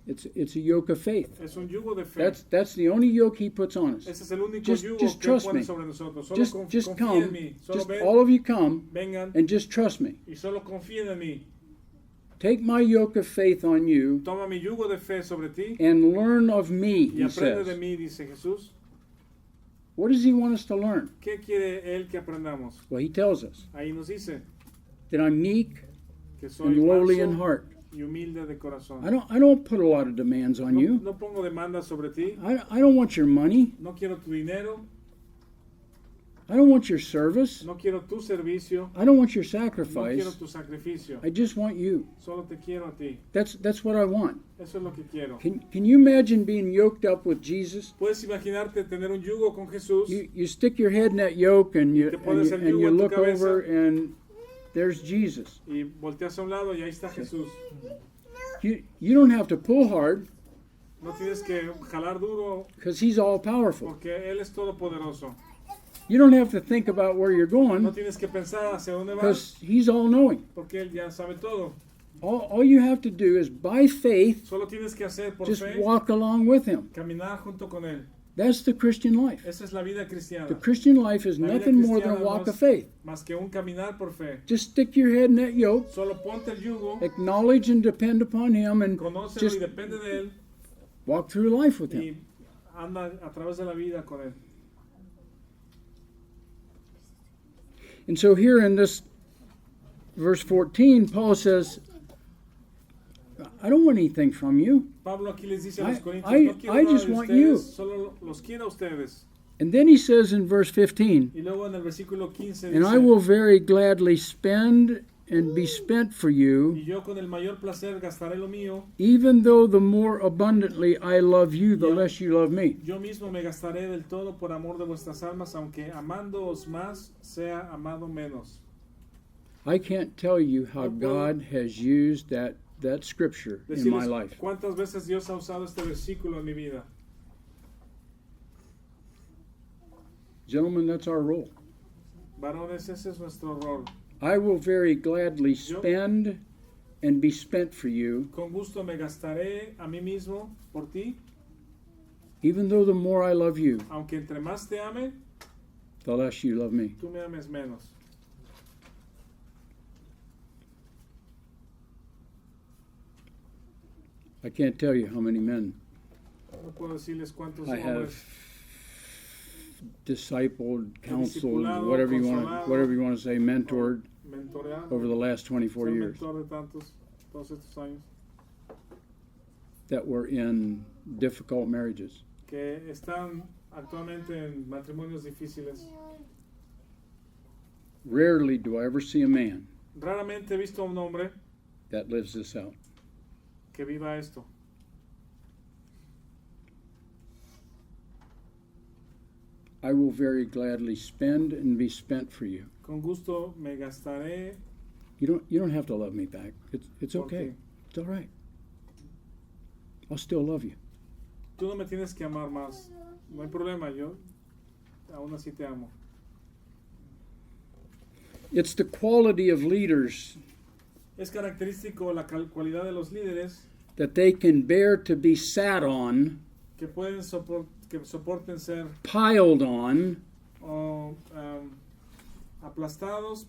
It's a yoke of faith. Es un yugo de fe. That's the only yoke he puts on us. Ese es el único Just yugo que trust pone me. sobre nosotros. Solo Just confíen en come, mí. Solo just ven, all of you come vengan and just trust me. y solo confíen en mí. Take my yoke of faith on you Toma mi yugo de fe sobre ti and learn of me, y he aprende de says. mí, dice Jesús. What does he want us to learn? ¿Qué quiere Él que aprendamos? Well, he tells us Ahí nos dice that I'm meek que soy and lowly in manso heart. y humilde de corazón. I don't put a lot of demands on you. No pongo demandas sobre ti. I don't want your money. No quiero tu dinero. I don't want your service. No quiero tu servicio. I don't want your No quiero sacrifice. tu sacrificio. I just want you. Solo te quiero a ti. That's what I want. Eso es lo que quiero. Can you imagine being yoked up with Jesus? Puedes imaginarte tener un yugo con Jesús. You stick your head in that yoke and you Te pones el yugo en tu look cabeza. over and there's Jesus. Y volteas a un lado y ahí está Jesús. You don't have to pull hard No tienes que jalar duro because he's all powerful. porque Él es todopoderoso. You don't have to think about where you're No going tienes que pensar hacia dónde vas because he's all knowing. porque Él ya sabe todo. All you have to do is by faith Solo tienes que hacer por just fe, walk along with him. caminar junto con Él. That's the Christian life. Esa es la vida cristiana. The Christian life is La vida nothing more than a cristiana walk no of es faith. más que un caminar por fe. Just stick your head in that yoke, Solo ponte el yugo, acknowledge and depend upon him, and conócelo just y depende de Él walk through life with y him. anda a través de la vida con Él. And so here in this verse 14, Paul says, I don't want anything from you. Pablo aquí les dice a los I- corintios, I- no quiero I nada just de want ustedes, you. solo los quiero a ustedes. And then he says in verse 15, Y luego en el versículo 15 and I dice, will very gladly spend and be spent for y you, yo con el mayor placer gastaré lo mío, even though the more abundantly I love you, the Yeah. less you love me. yo mismo me gastaré del todo por amor de vuestras almas, aunque amándoos más, sea amado menos. I can't tell you how No puedo God has used that scripture in my Decirles life. cuántas veces Dios ha usado este versículo en mi vida. Gentlemen, that's our role. Varones, ese es nuestro rol. I will very gladly spend and be spent for you, Con gusto me gastaré a mí mismo por ti, even though the more I love you, aunque entre más te ame, the less you love me. tú me ames menos. I can't tell you how many men No puedo decirles cuántos I have hombres discipled, counseled, discipulado, whatever you consolado, want to say, mentored mentoreado. over the last 24 Soy years mentor de todos estos años, that were in difficult marriages. que están actualmente en matrimonios difíciles. Rarely do I ever see a man Raramente he visto a un hombre that lives this out. que viva esto. I will very gladly spend and be spent for you. Con gusto me gastaré You don't have to love me back. It's por okay. ti. It's all right. I'll still love you. Tú no me tienes que amar más. No hay problema, yo aún así te amo. It's the quality of leaders Es característico la cualidad de los líderes that they can bear to be sat on, que pueden que soporten ser piled on aplastados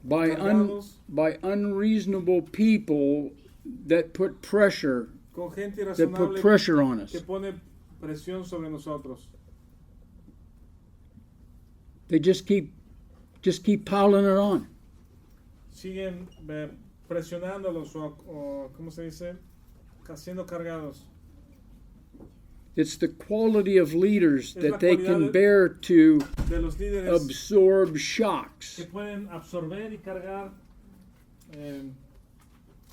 by Cargados. by unreasonable people that put pressure con gente that irrazonable put pressure on us. que pone presión sobre nosotros. They just keep piling it on. Siguen presionándolos o ¿cómo se dice? Siendo cargados. It's the quality of leaders Es la that they cualidad can de- bear to De los líderes absorb shocks. que pueden absorber y cargar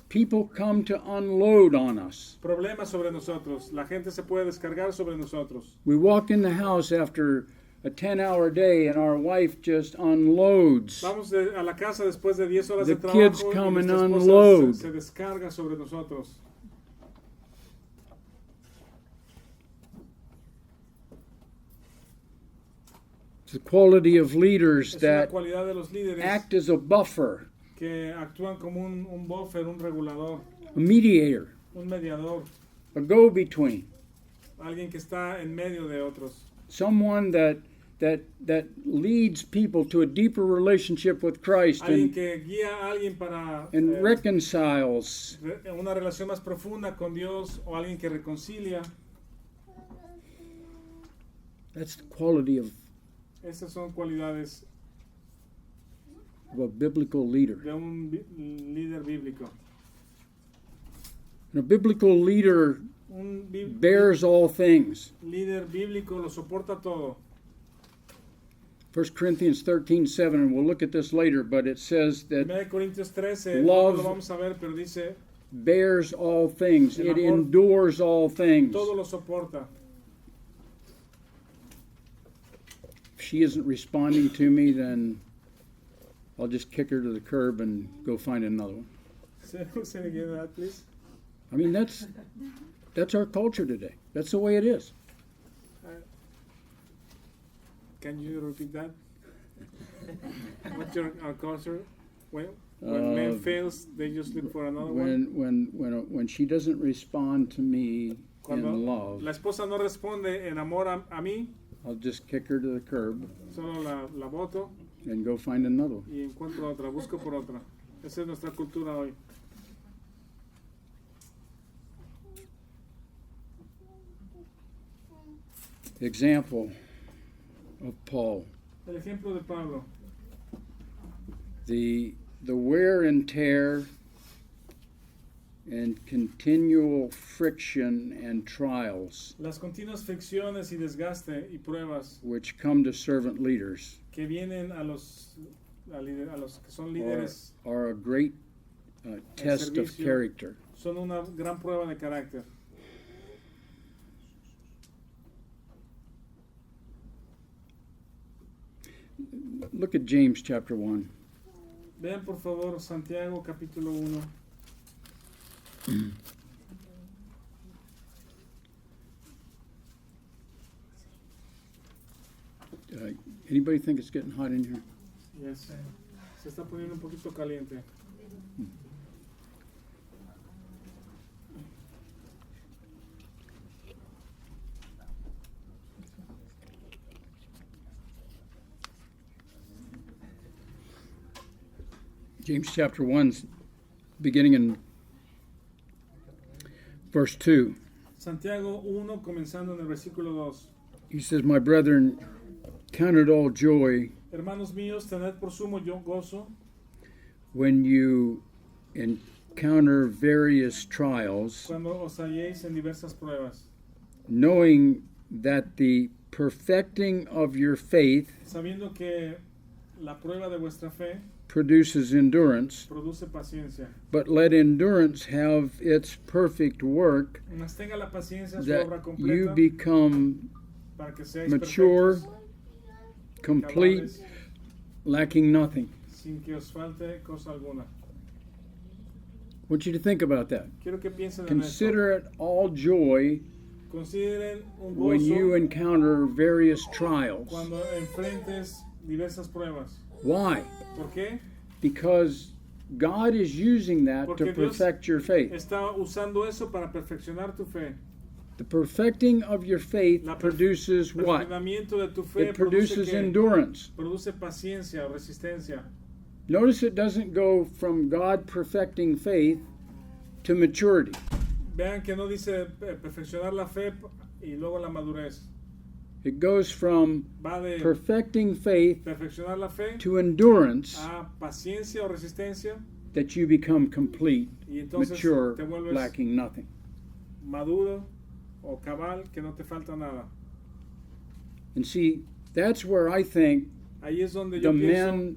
People come to unload on us. problemas sobre nosotros. La gente se puede descargar sobre nosotros. We walk in the house after a 10-hour day and our wife just unloads. Vamos a la casa después de 10 horas The de trabajo kids y come and nuestra esposa unload. se descarga sobre nosotros. It's the quality of leaders Es una that cualidad de los líderes act as a buffer, que actúan como un buffer, un regulador, a mediator, un mediador, a go-between, alguien que está en medio de otros. someone that leads people to a deeper relationship with Christ Alguien and que guía a alguien para reconciles. una relación más profunda con Dios o alguien que reconcilia. That's the quality of Esas son cualidades a biblical leader. de un líder bíblico. And a biblical leader Un bears all things. líder bíblico lo soporta todo. 1 Corinthians 13:7, and we'll look at this later, but it says that 1 Corintios 13, Love- no lo vamos a ver, pero dice, bears all things. El It amor endures all things. todo lo soporta. If she isn't responding to me, then I'll just kick her to the curb and go find another one. Say again that, please. I mean, that's our culture today. That's the way it is. Can you repeat that? What's our culture? When Uh, man fails, they just look for another one. When she doesn't respond to me Cuando in love, la esposa no responde en amor a mí, I'll just kick her to the curb solo la boto and go find another one. y encuentro otra, busco por otra. Esa es nuestra cultura hoy. Example of Paul. El ejemplo de Pablo. The wear and tear and continual friction and trials Las continuas fricciones y desgaste y pruebas which come to servant leaders que vienen a los que son líderes are a great test of servicio. character. son una gran prueba de carácter. Look at James chapter 1. Vean por favor Santiago capítulo 1. Anybody think it's getting hot in here? Yes. Se está poniendo un poquito caliente. James chapter 1, beginning in verse 2. Santiago 1 comenzando en el versículo 2. He says, "My brethren, count it all joy Hermanos míos, tened por sumo gozo when you encounter various trials, cuando os halléis en diversas pruebas, knowing that the perfecting of your faith sabiendo que la prueba de vuestra fe produces endurance, produce paciencia. but let endurance have its perfect work, Mas tenga la paciencia su that obra you completa become para que seáis mature, perfectos, complete, cabales, lacking nothing." sin que os falte cosa alguna. I want you to think about that. Quiero que piensen en esto. Consider it all joy Consideren un when you gozo encounter various trials. cuando enfrentes diversas pruebas. Why? ¿Por qué? Because God is using that to Porque Dios perfect your faith. Está usando eso para perfeccionar tu fe. The perfecting of your faith La produces what? Perfeccionamiento de tu fe It produces ¿qué? endurance. Produce paciencia o resistencia. Notice it doesn't go from God perfecting faith to maturity. Vean que no dice perfeccionar la fe y luego la madurez. It goes from Va de perfecting faith perfeccionar la fe to endurance, a paciencia o resistencia that you become complete, y entonces mature, te vuelves lacking nothing. maduro o cabal que no te falta nada. And see, that's where I think Ahí es donde the yo pienso men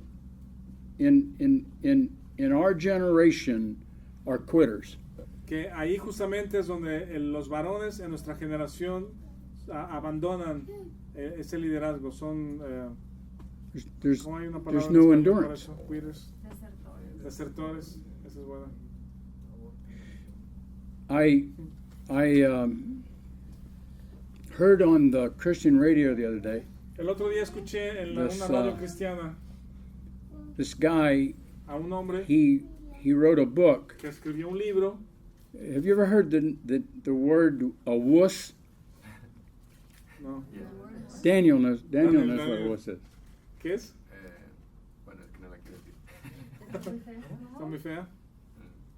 in our generation are quitters. que ahí justamente es donde los varones en nuestra generación abandonan ese liderazgo. Son, There's ¿cómo hay una palabra there's en no español para endurance. eso? Quitters. Desertores. Esa es buena. I heard on the Christian radio the other day, El otro día escuché en This, una radio cristiana this guy, a un hombre he wrote a book. que escribió un libro. Have you ever heard the word a wuss? No. Daniel knows Daniel, what a Daniel. wuss is. ¿Qué es? Bueno, es que no la quiero decir. Está muy fea.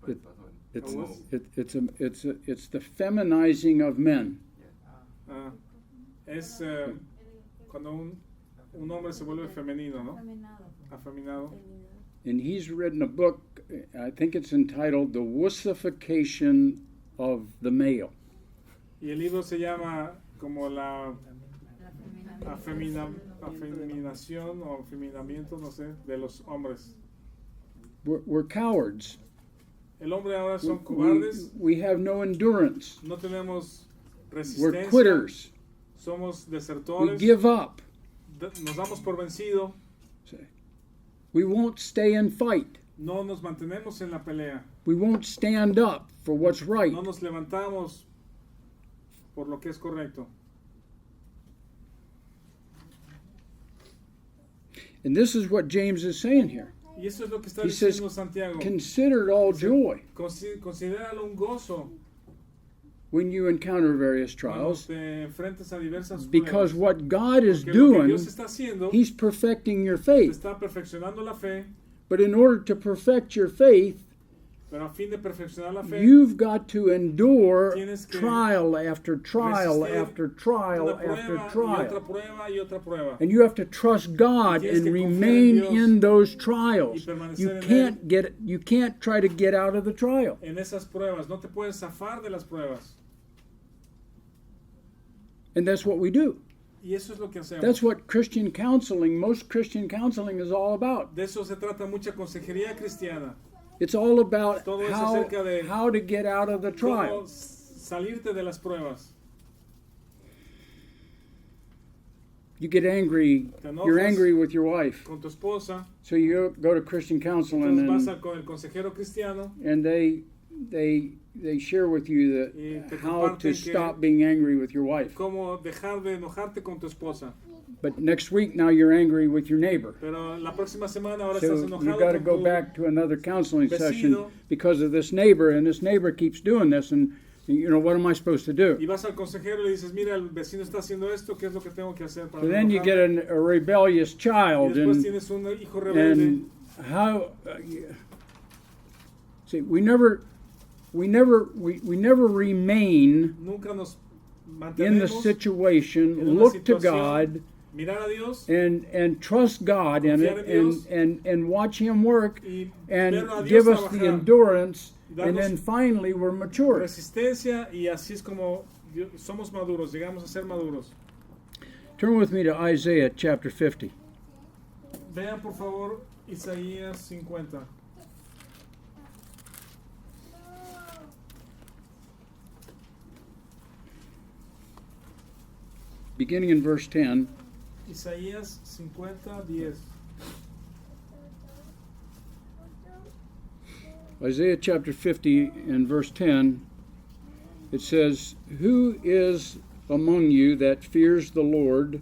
Pues, más o menos. It's A wuss? it's the feminizing of men. Ah, es cuando un hombre se vuelve femenino, ¿no? Afeminado. And he's written a book, I think it's entitled The Wussification of the Male. Y el libro se llama como la afeminación o afeminamiento, no sé, de los hombres. We're cowards. El hombre ahora son We, cobardes, we have no endurance. no tenemos We're resistencia, quitters. somos We desertores, give up. nos damos por vencido, We won't stay and fight. no nos mantenemos en la pelea, We won't stand up for what's right. no nos levantamos por lo que es correcto. And this is what James is saying here. Y eso es lo que está He says, diciendo Santiago. Consider it all joy Considéralo un gozo when you encounter various cuando trials, te enfrentes a diversas because pruebas. what God is Porque lo que doing, Dios está haciendo, He's perfecting your te faith. está perfeccionando la fe, But in order to perfect your faith, Pero a fin de perfeccionar la fe, you've got to endure Tienes que trial after trial resistir after trial una after prueba y otra trial. prueba y otra prueba. And you have to trust God Tienes and que confiar en remain Dios in those trials. y permanecer You en you can't try to get out of the trial. En esas pruebas, no te puedes zafar de las pruebas. And that's what we do. Y eso es lo que hacemos. That's what Christian counseling, most Christian counseling is all about. De eso se trata mucha consejería cristiana. It's all about Todo es acerca de how to get out of the trial. Cómo salirte de las pruebas. You get angry, Te enojas you're angry with your wife. con tu esposa, So you go to Christian counseling entonces vas con el consejero cristiano and they share with you Y te how to comparten stop being angry with your wife. cómo dejar de enojarte con tu esposa. But next week now you're angry with your neighbor. Pero la próxima semana ahora So estás you've enojado got to con go tu back to another counseling session vecino. because of this neighbor, and this neighbor keeps doing this, and you know, what am I supposed to do? y vas al consejero y le dices, mira, el vecino está haciendo esto, ¿qué es lo que tengo que hacer para So no then you enojarme? get a rebellious Y child, después and tienes un hijo rebelde. and how see we never remain Nunca nos in the mantenemos situation, en una look to situación, God mirar a Dios and trust God in it, Confiar en Dios. and watch Him work y and ver a Dios give us the trabajar. endurance, Darnos and then finally we're mature. Resistencia y así es como somos maduros, llegamos a ser maduros. Turn with me to Isaiah chapter 50. Vean por favor Isaías 50. Beginning in verse 10. Isaías 50:10. Isaiah chapter 50 and verse 10, it says, "Who is among you that fears the Lord,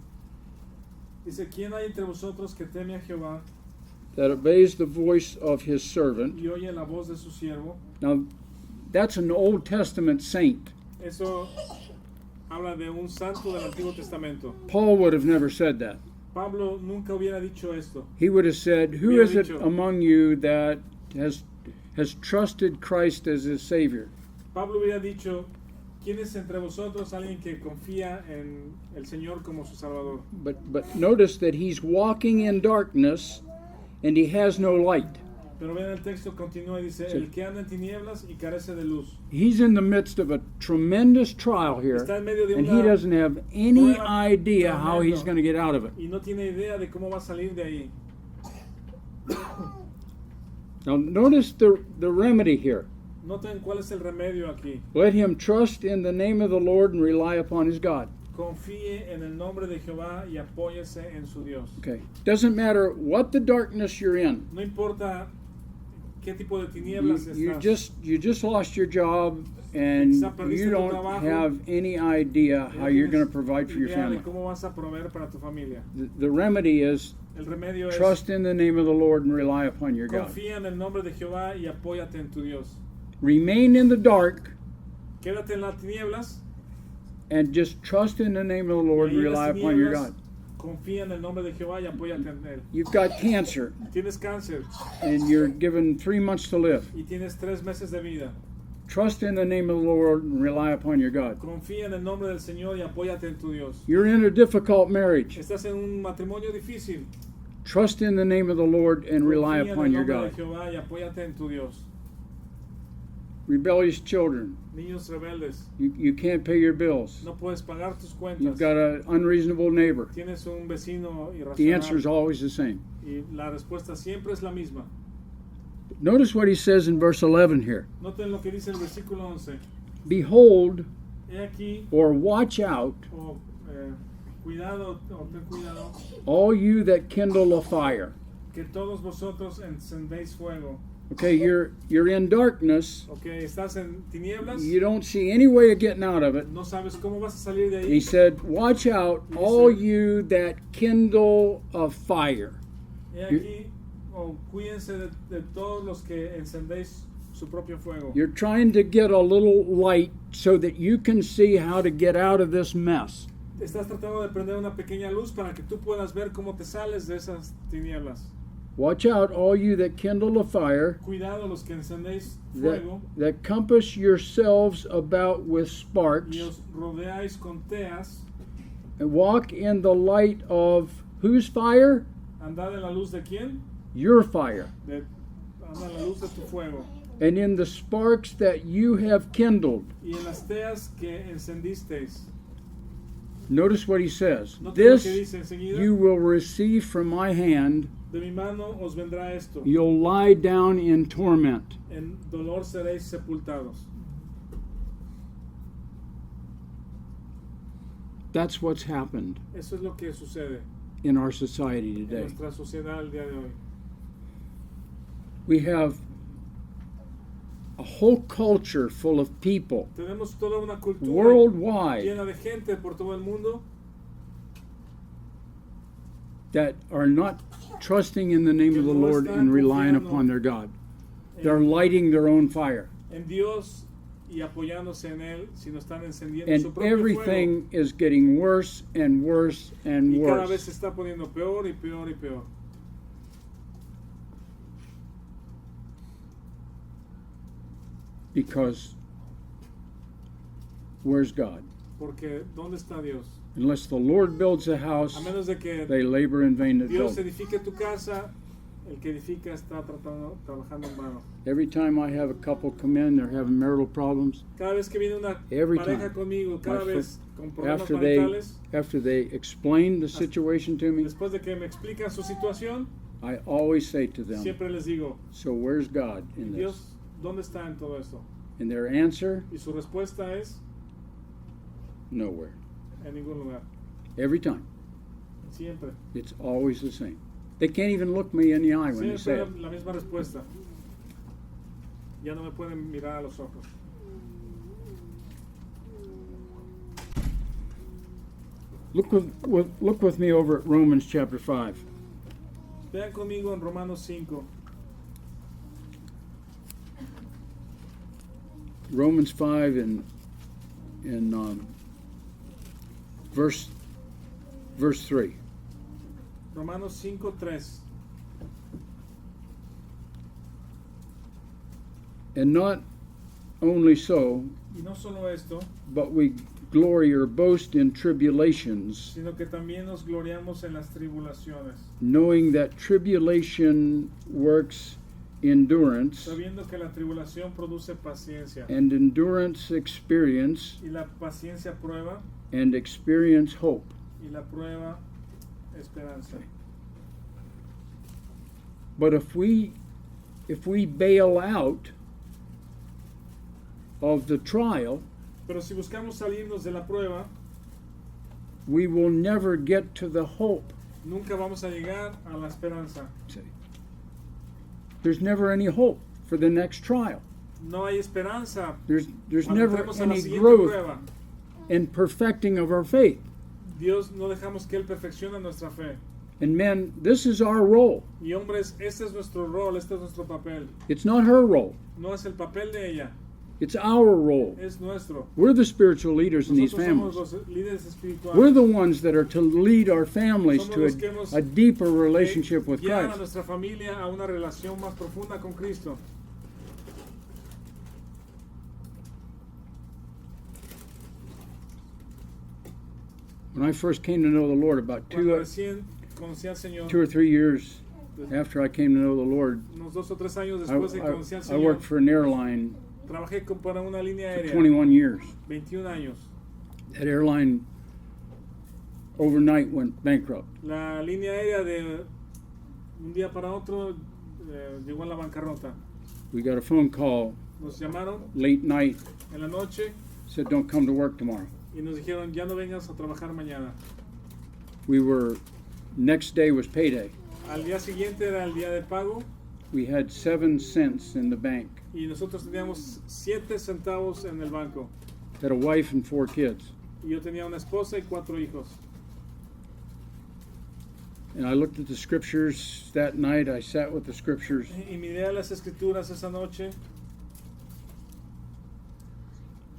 Dice, ¿quién hay entre vosotros que teme a Jehová that obeys the voice of his servant?" y oye la voz de su siervo? Now, that's an Old Testament saint. Eso habla de un santo del Antiguo Testamento. Paul would have never said that. Pablo nunca hubiera dicho esto. He would have said, "Who Hubiera is it dicho- among you that has trusted Christ as his Savior?" Pablo hubiera dicho, ¿quién es entre vosotros alguien que confía en el Señor como su Salvador? But notice that he's walking in darkness and he has no light. Pero vean el texto, continúa y dice, Sí. el que anda en tinieblas y carece de luz. He's in the midst of a tremendous trial here, Está en medio de and he una doesn't have any prueba idea how he's tremendo. going to get out of it. y no tiene idea de cómo va a salir de ahí. Now, notice the remedy here. Noten cuál es el remedio aquí. Let him trust in the name of the Lord and rely upon his God. Confíe en el nombre de Jehová y apóyese en su Dios. Okay. Doesn't matter what the darkness you're in. No importa qué tipo de tinieblas You estás. just lost your job and Quizá perdiste you tu don't trabajo. have any idea No how you're tienes going to provide for your idea family. de cómo vas a proveer para tu familia. The remedy is El remedio trust in the name of the Lord and rely upon your es God. confía en el nombre de Jehová y apóyate en tu Dios. Remain in the dark Quédate en las tinieblas and just trust in the name of the y Lord ahí and en las rely upon your tinieblas God. confía en el nombre de Jehová y apóyate en él. You've got cancer Tienes cáncer and you're given 3 months to live. y tienes 3 meses de vida. Trust in the name of the Lord and rely upon your God. Confía en el nombre del Señor y apóyate en tu Dios. You're in a difficult marriage. Estás en un matrimonio difícil. Trust in the name of the Lord and rely Confía en upon el your nombre de God. Jehová y apóyate en tu Dios. Rebellious children, Niños rebeldes, you can't pay your bills. no puedes pagar tus You've cuentas. got an unreasonable neighbor. Tienes un vecino The answer is irracional always the same. y la respuesta siempre es la misma. Notice what he says in verse 11 here. Noten lo que dice el versículo 11. Behold, He aquí, or watch out, o cuidado, o ten cuidado, all you that kindle a fire. que todos vosotros encendéis fuego. Okay, you're in darkness. Ok, estás en tinieblas, You don't see any way of getting out of it. no sabes cómo vas a salir de He ahí. said, watch out, all you that kindle a fire. He aquí, o cuídense de todos los que encendéis su propio fuego. You're trying to get a little light so that you can see how to get out of this mess. Estás tratando de prender una pequeña luz para que tú puedas ver cómo te sales de esas tinieblas. Watch out, all you that kindle a fire, Cuidado los que encendéis that, fuego that compass yourselves about with sparks, y os rodeáis con teas. and walk in the light of whose fire? Andad en la luz de quién? Your fire. Anda en la luz de tu fuego. And in the sparks that you have kindled. Y en las teas que encendisteis. Notice what he says. Note lo que This dice enseguida. you will receive from my hand. De mi mano os vendrá esto. You'll lie down in torment. En dolor seréis sepultados. That's what's happened Eso es lo que sucede in our society en today. nuestra sociedad el día de hoy. We have a whole culture full of people Tenemos toda una cultura worldwide llena de gente por todo el mundo that are not trusting in the name of the Lord and relying upon their God. They're lighting their own fire. en Dios y apoyándose en Él, sino están encendiendo su And propio everything is getting worse and worse and fuego. Y cada vez se worse. está poniendo peor y peor y peor. Because where's God? Porque ¿dónde está Dios? Unless the Lord builds a house, A menos de que they labor in vain that Dios build. edifique tu casa, el que edifica está trabajando en vano. Every time I have a couple come in, they're having marital problems. Cada vez que viene una Every pareja time. conmigo, cada My vez con problemas After they explain the situation to me, después de que me explican su situación, I always say to them, siempre les digo, so where's God in this? Dios, ¿dónde está en todo esto? And their answer, Y su respuesta es, nowhere. en ningún lugar. Every time. Siempre. It's always the same. They can't even look me in the eye when they say Siempre it. la misma respuesta. Ya no me pueden mirar a los ojos. Look with me over at Romans chapter 5. Vean conmigo en Romanos 5. Romans 5 in verse 3. Romanos 5:3. And not only so, Y no solo esto, but we glory or boast in tribulations, sino que también nos gloriamos en las tribulaciones, knowing that tribulation works endurance, sabiendo que la tribulación produce paciencia, and endurance experience, y la paciencia prueba, and experience hope. y la prueba esperanza. But if we bail out of the trial, Pero si buscamos salirnos de la prueba, we will never get to the hope. nunca vamos a llegar a la esperanza. See? There's never any hope for the next trial. No hay esperanza There's cuando never entremos a la any siguiente growth prueba. in perfecting of our faith. Dios no dejamos que Él perfeccione nuestra fe. And men, this is our role. Y hombres, este es nuestro rol, este es nuestro papel. It's not her role. No es el papel de ella, It's our role. es nuestro. We're the spiritual leaders in these Nosotros somos families. los líderes espirituales. We're the ones that are to lead our families Somos to los que hemos a deeper relationship with guiar a Christ. nuestra familia a una relación más profunda con Cristo. When I first came to know the Lord, about Cuando two recién conocí al Señor, or 3 years after I came to know the Lord, unos 2 o 3 años I, después de que conocí al I Señor, worked for an airline trabajé para una línea for aérea, 21 years. 21 años. That airline overnight went bankrupt. La línea aérea de un día para otro llegó a la bancarrota. We got a phone call Nos llamaron late night, en la noche said don't come to work tomorrow. y nos dijeron, ya no vengas a trabajar mañana. Next day was payday. Al día siguiente era el día de pago We had 7 cents in the bank. y nosotros teníamos 7 centavos en el banco. Had a wife and 4 kids. Y yo tenía una esposa y 4 hijos. And I looked at the scriptures that night. I sat with the scriptures. Y miré las escrituras esa noche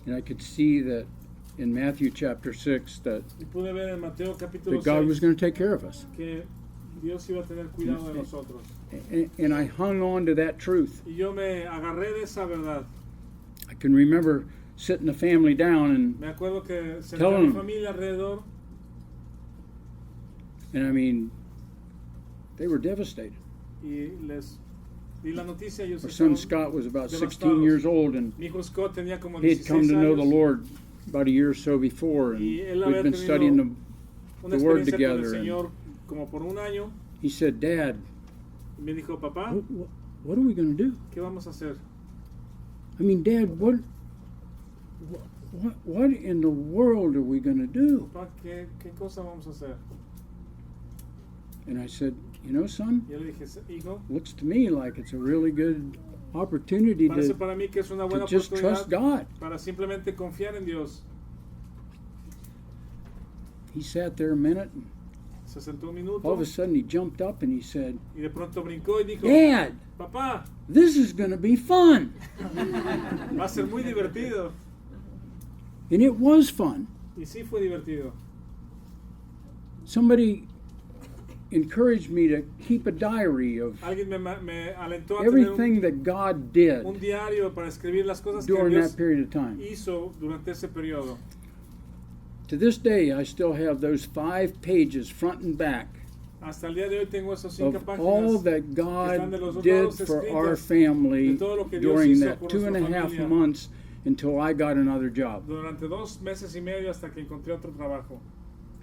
And I could see that in Matthew chapter 6 that y pude ver en Mateo capítulo God was 6 going to take care of us. que Dios iba a tener cuidado de nosotros. And I hung on to that truth. Y yo me agarré de esa verdad. I can remember sitting the family down Me acuerdo que senté Tell a mi them. familia alrededor and I mean, they were devastated. y les di la noticia. Ellos Our son estaban Scott was about 16 devastados. years old, and Mi hijo Scott tenía como he had 16 come to know the años. Lord about a year or so before, and Y él we'd había been tenido studying the Una the word experiencia con el together, and- Señor como por un año. he said, Dad, Y me dijo, papá, what are we going to do? ¿qué vamos a hacer? I mean, Dad, what in the world are we going to do? Papá, ¿qué cosa vamos a hacer? And I said, you know, son, Y yo le dije, hijo, looks to me like it's a really good opportunity parece to para mí que es una buena just trust oportunidad God. para simplemente confiar en Dios. He sat there a minute, and Se sentó un all of minuto a sudden he jumped up and he said, y de pronto brincó y dijo, Dad, papá, this is going to be fun. va a ser muy divertido. And it was fun. Y sí fue divertido. Somebody encouraged me to keep a diary of Alguien me alentó a tener everything that God did un diario para escribir las cosas que during Dios that period of time. hizo durante ese periodo. To this day, I still have those 5 pages front and back Hasta el día de hoy tengo esas 5 of páginas all that están de los God dos did lados for our escritas family de todo lo que Dios during hizo that por 2.5 nuestra familia. months until I got another job. durante 2 meses y medio hasta que encontré otro trabajo.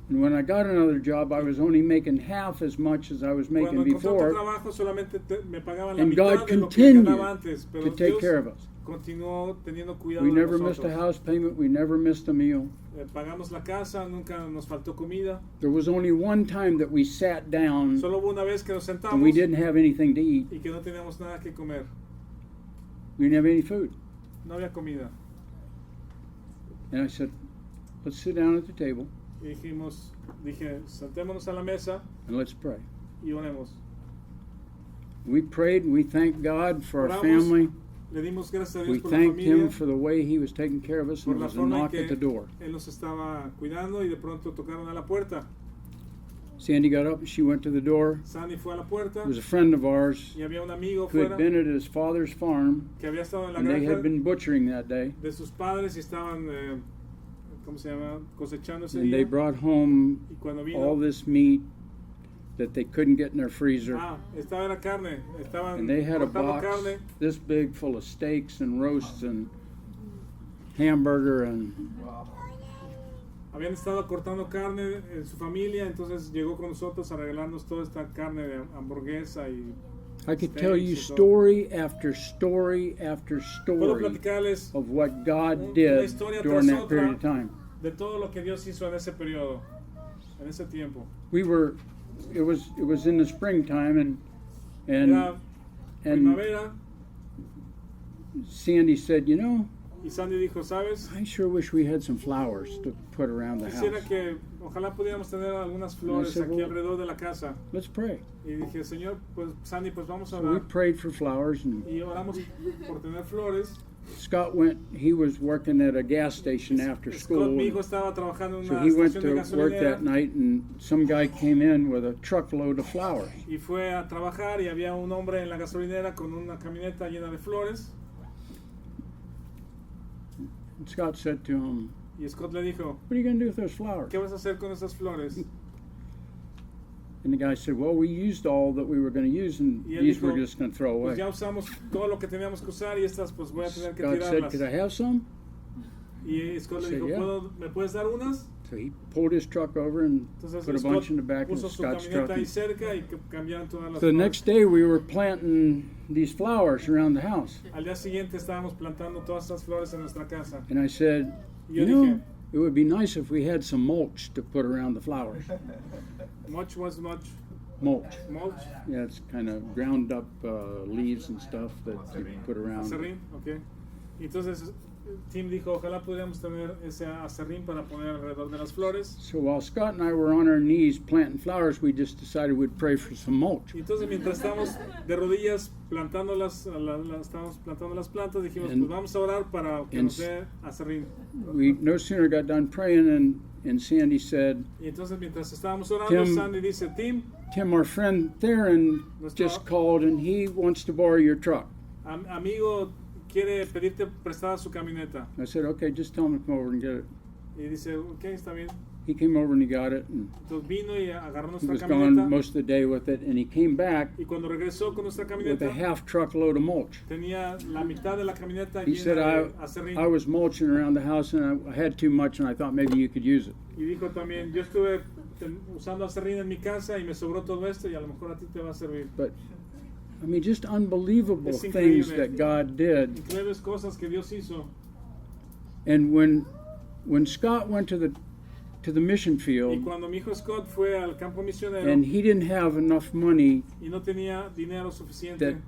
And when I got another job, I was only making half as much as I was Cuando making encontré otro before trabajo solamente me pagaban la and mitad God de lo que continued ganaba antes, pero to take Dios care of us. continuó teniendo cuidado We de never missed a nosotros. house payment. We never missed a meal. Pagamos la casa, nunca nos faltó comida. There was only one time that we sat down Solo hubo una vez que nos and sentamos we didn't have anything to eat. y que no teníamos nada que comer. We didn't have any food. No había comida. And I said, let's sit down at the table Y dije, sentémonos a la mesa and let's pray. y oremos. We prayed and we thanked God for our Oramos, family. Le dimos gracias a Dios We por la thanked familia, Him for the way He was taking care of us, por and la there was a forma en knock que at the door. Él nos estaba cuidando y de pronto tocaron a la puerta. Sandy got up and she went to the door. Sandy fue a la puerta It was a friend of ours y había un amigo who had fuera been at his father's farm, que había estado en la and they granja had been butchering that day. de sus padres y estaban, ¿cómo se llama? Cosechando ese And they día. brought home Y cuando vino, all this meat that they couldn't get in their freezer. estaba la carne, estaban And they had a cortando box carne. this big full of steaks and roasts and hamburger and Habían estado cortando carne en su familia, entonces llegó con nosotros a regalarnos toda esta carne de hamburguesa y I could tell you steaks y todo. story after story after Puedo story platicarles of what God una did historia during tras that period otra of time. de todo lo que Dios hizo en ese periodo, en ese tiempo. It was in the springtime and Era and primavera Sandy said, you know, y Sandy dijo, ¿sabes? I sure wish we had some flowers to put around the Quisiera house. que ojalá pudiéramos tener algunas flores said, aquí well, alrededor de la casa. Let's pray. Y dije, Señor, pues Sandy, pues vamos a So we orar. prayed for flowers, and Y oramos por tener flores. Scott went. He was working at a gas station after Scott, school. mi hijo, estaba trabajando en So una he went estación de to work that gasolinera night, and some guy came in with a truckload of flowers. y fue a trabajar y había un hombre en la gasolinera con una camioneta llena de flores. And Scott said to him, Y Scott le dijo, what are you going to do with those flowers? ¿qué vas a hacer con esas flores? And the guy said, well, we used all that we were going to use, and Y él these dijo, we're just going to throw Pues away. ya usamos todo lo que teníamos que usar y estas pues voy a tener que Scott said, tirarlas. could I have some? Y Scott le Said, dijo, yeah. ¿me puedes dar unas? So he pulled his truck over and Entonces put a Scott bunch in the back of puso su Scott's truck. camioneta ahí And cerca y que cambiaron todas las so the flores. next day we were planting these flowers around the house. Al día siguiente estábamos plantando todas estas flores en nuestra casa. And I said, Y yo you know, dije, it would be nice if we had some mulch to put around the flowers. much was much Mulch. mulch, Yeah, it's kind of ground up leaves and stuff that you put around. acerrín, ok. Y entonces Tim dijo, ojalá pudiéramos tener ese acerrín para poner alrededor de las flores. So while Scott and I were on our knees planting flowers, we just decided we'd pray for some mulch. Y entonces mientras estábamos de rodillas plantando estábamos plantando las plantas, dijimos, And- pues vamos a orar para que and nos dé acerrín. We no sooner got done praying and Sandy said, Y entonces mientras estábamos orando, Tim- Sandy dice, Tim, Tim, our friend Theron just called and he wants to borrow your truck. amigo quiere pedirte prestada su camioneta. I said, okay, just tell him to come over and get it. Y dice, ok, está bien. He came over and he got it, and Entonces vino y agarró he nuestra was camioneta. gone most of the day with it, and he came back Y cuando regresó con nuestra with a camioneta, half truckload of mulch. tenía la mitad de la camioneta He llena said, de acerrín. I was mulching around the house and I had too much and I thought maybe you could use it. Y dijo también, yo estuve usando acerrín en mi casa y me sobró todo esto y a lo mejor a ti te va a servir. But, I mean, just unbelievable Es things increíble. that God did. Increíbles cosas que Dios hizo. And when Scott went to the mission Y field cuando mi hijo Scott fue al campo misionero and he didn't have enough money y no tenía dinero suficiente, that the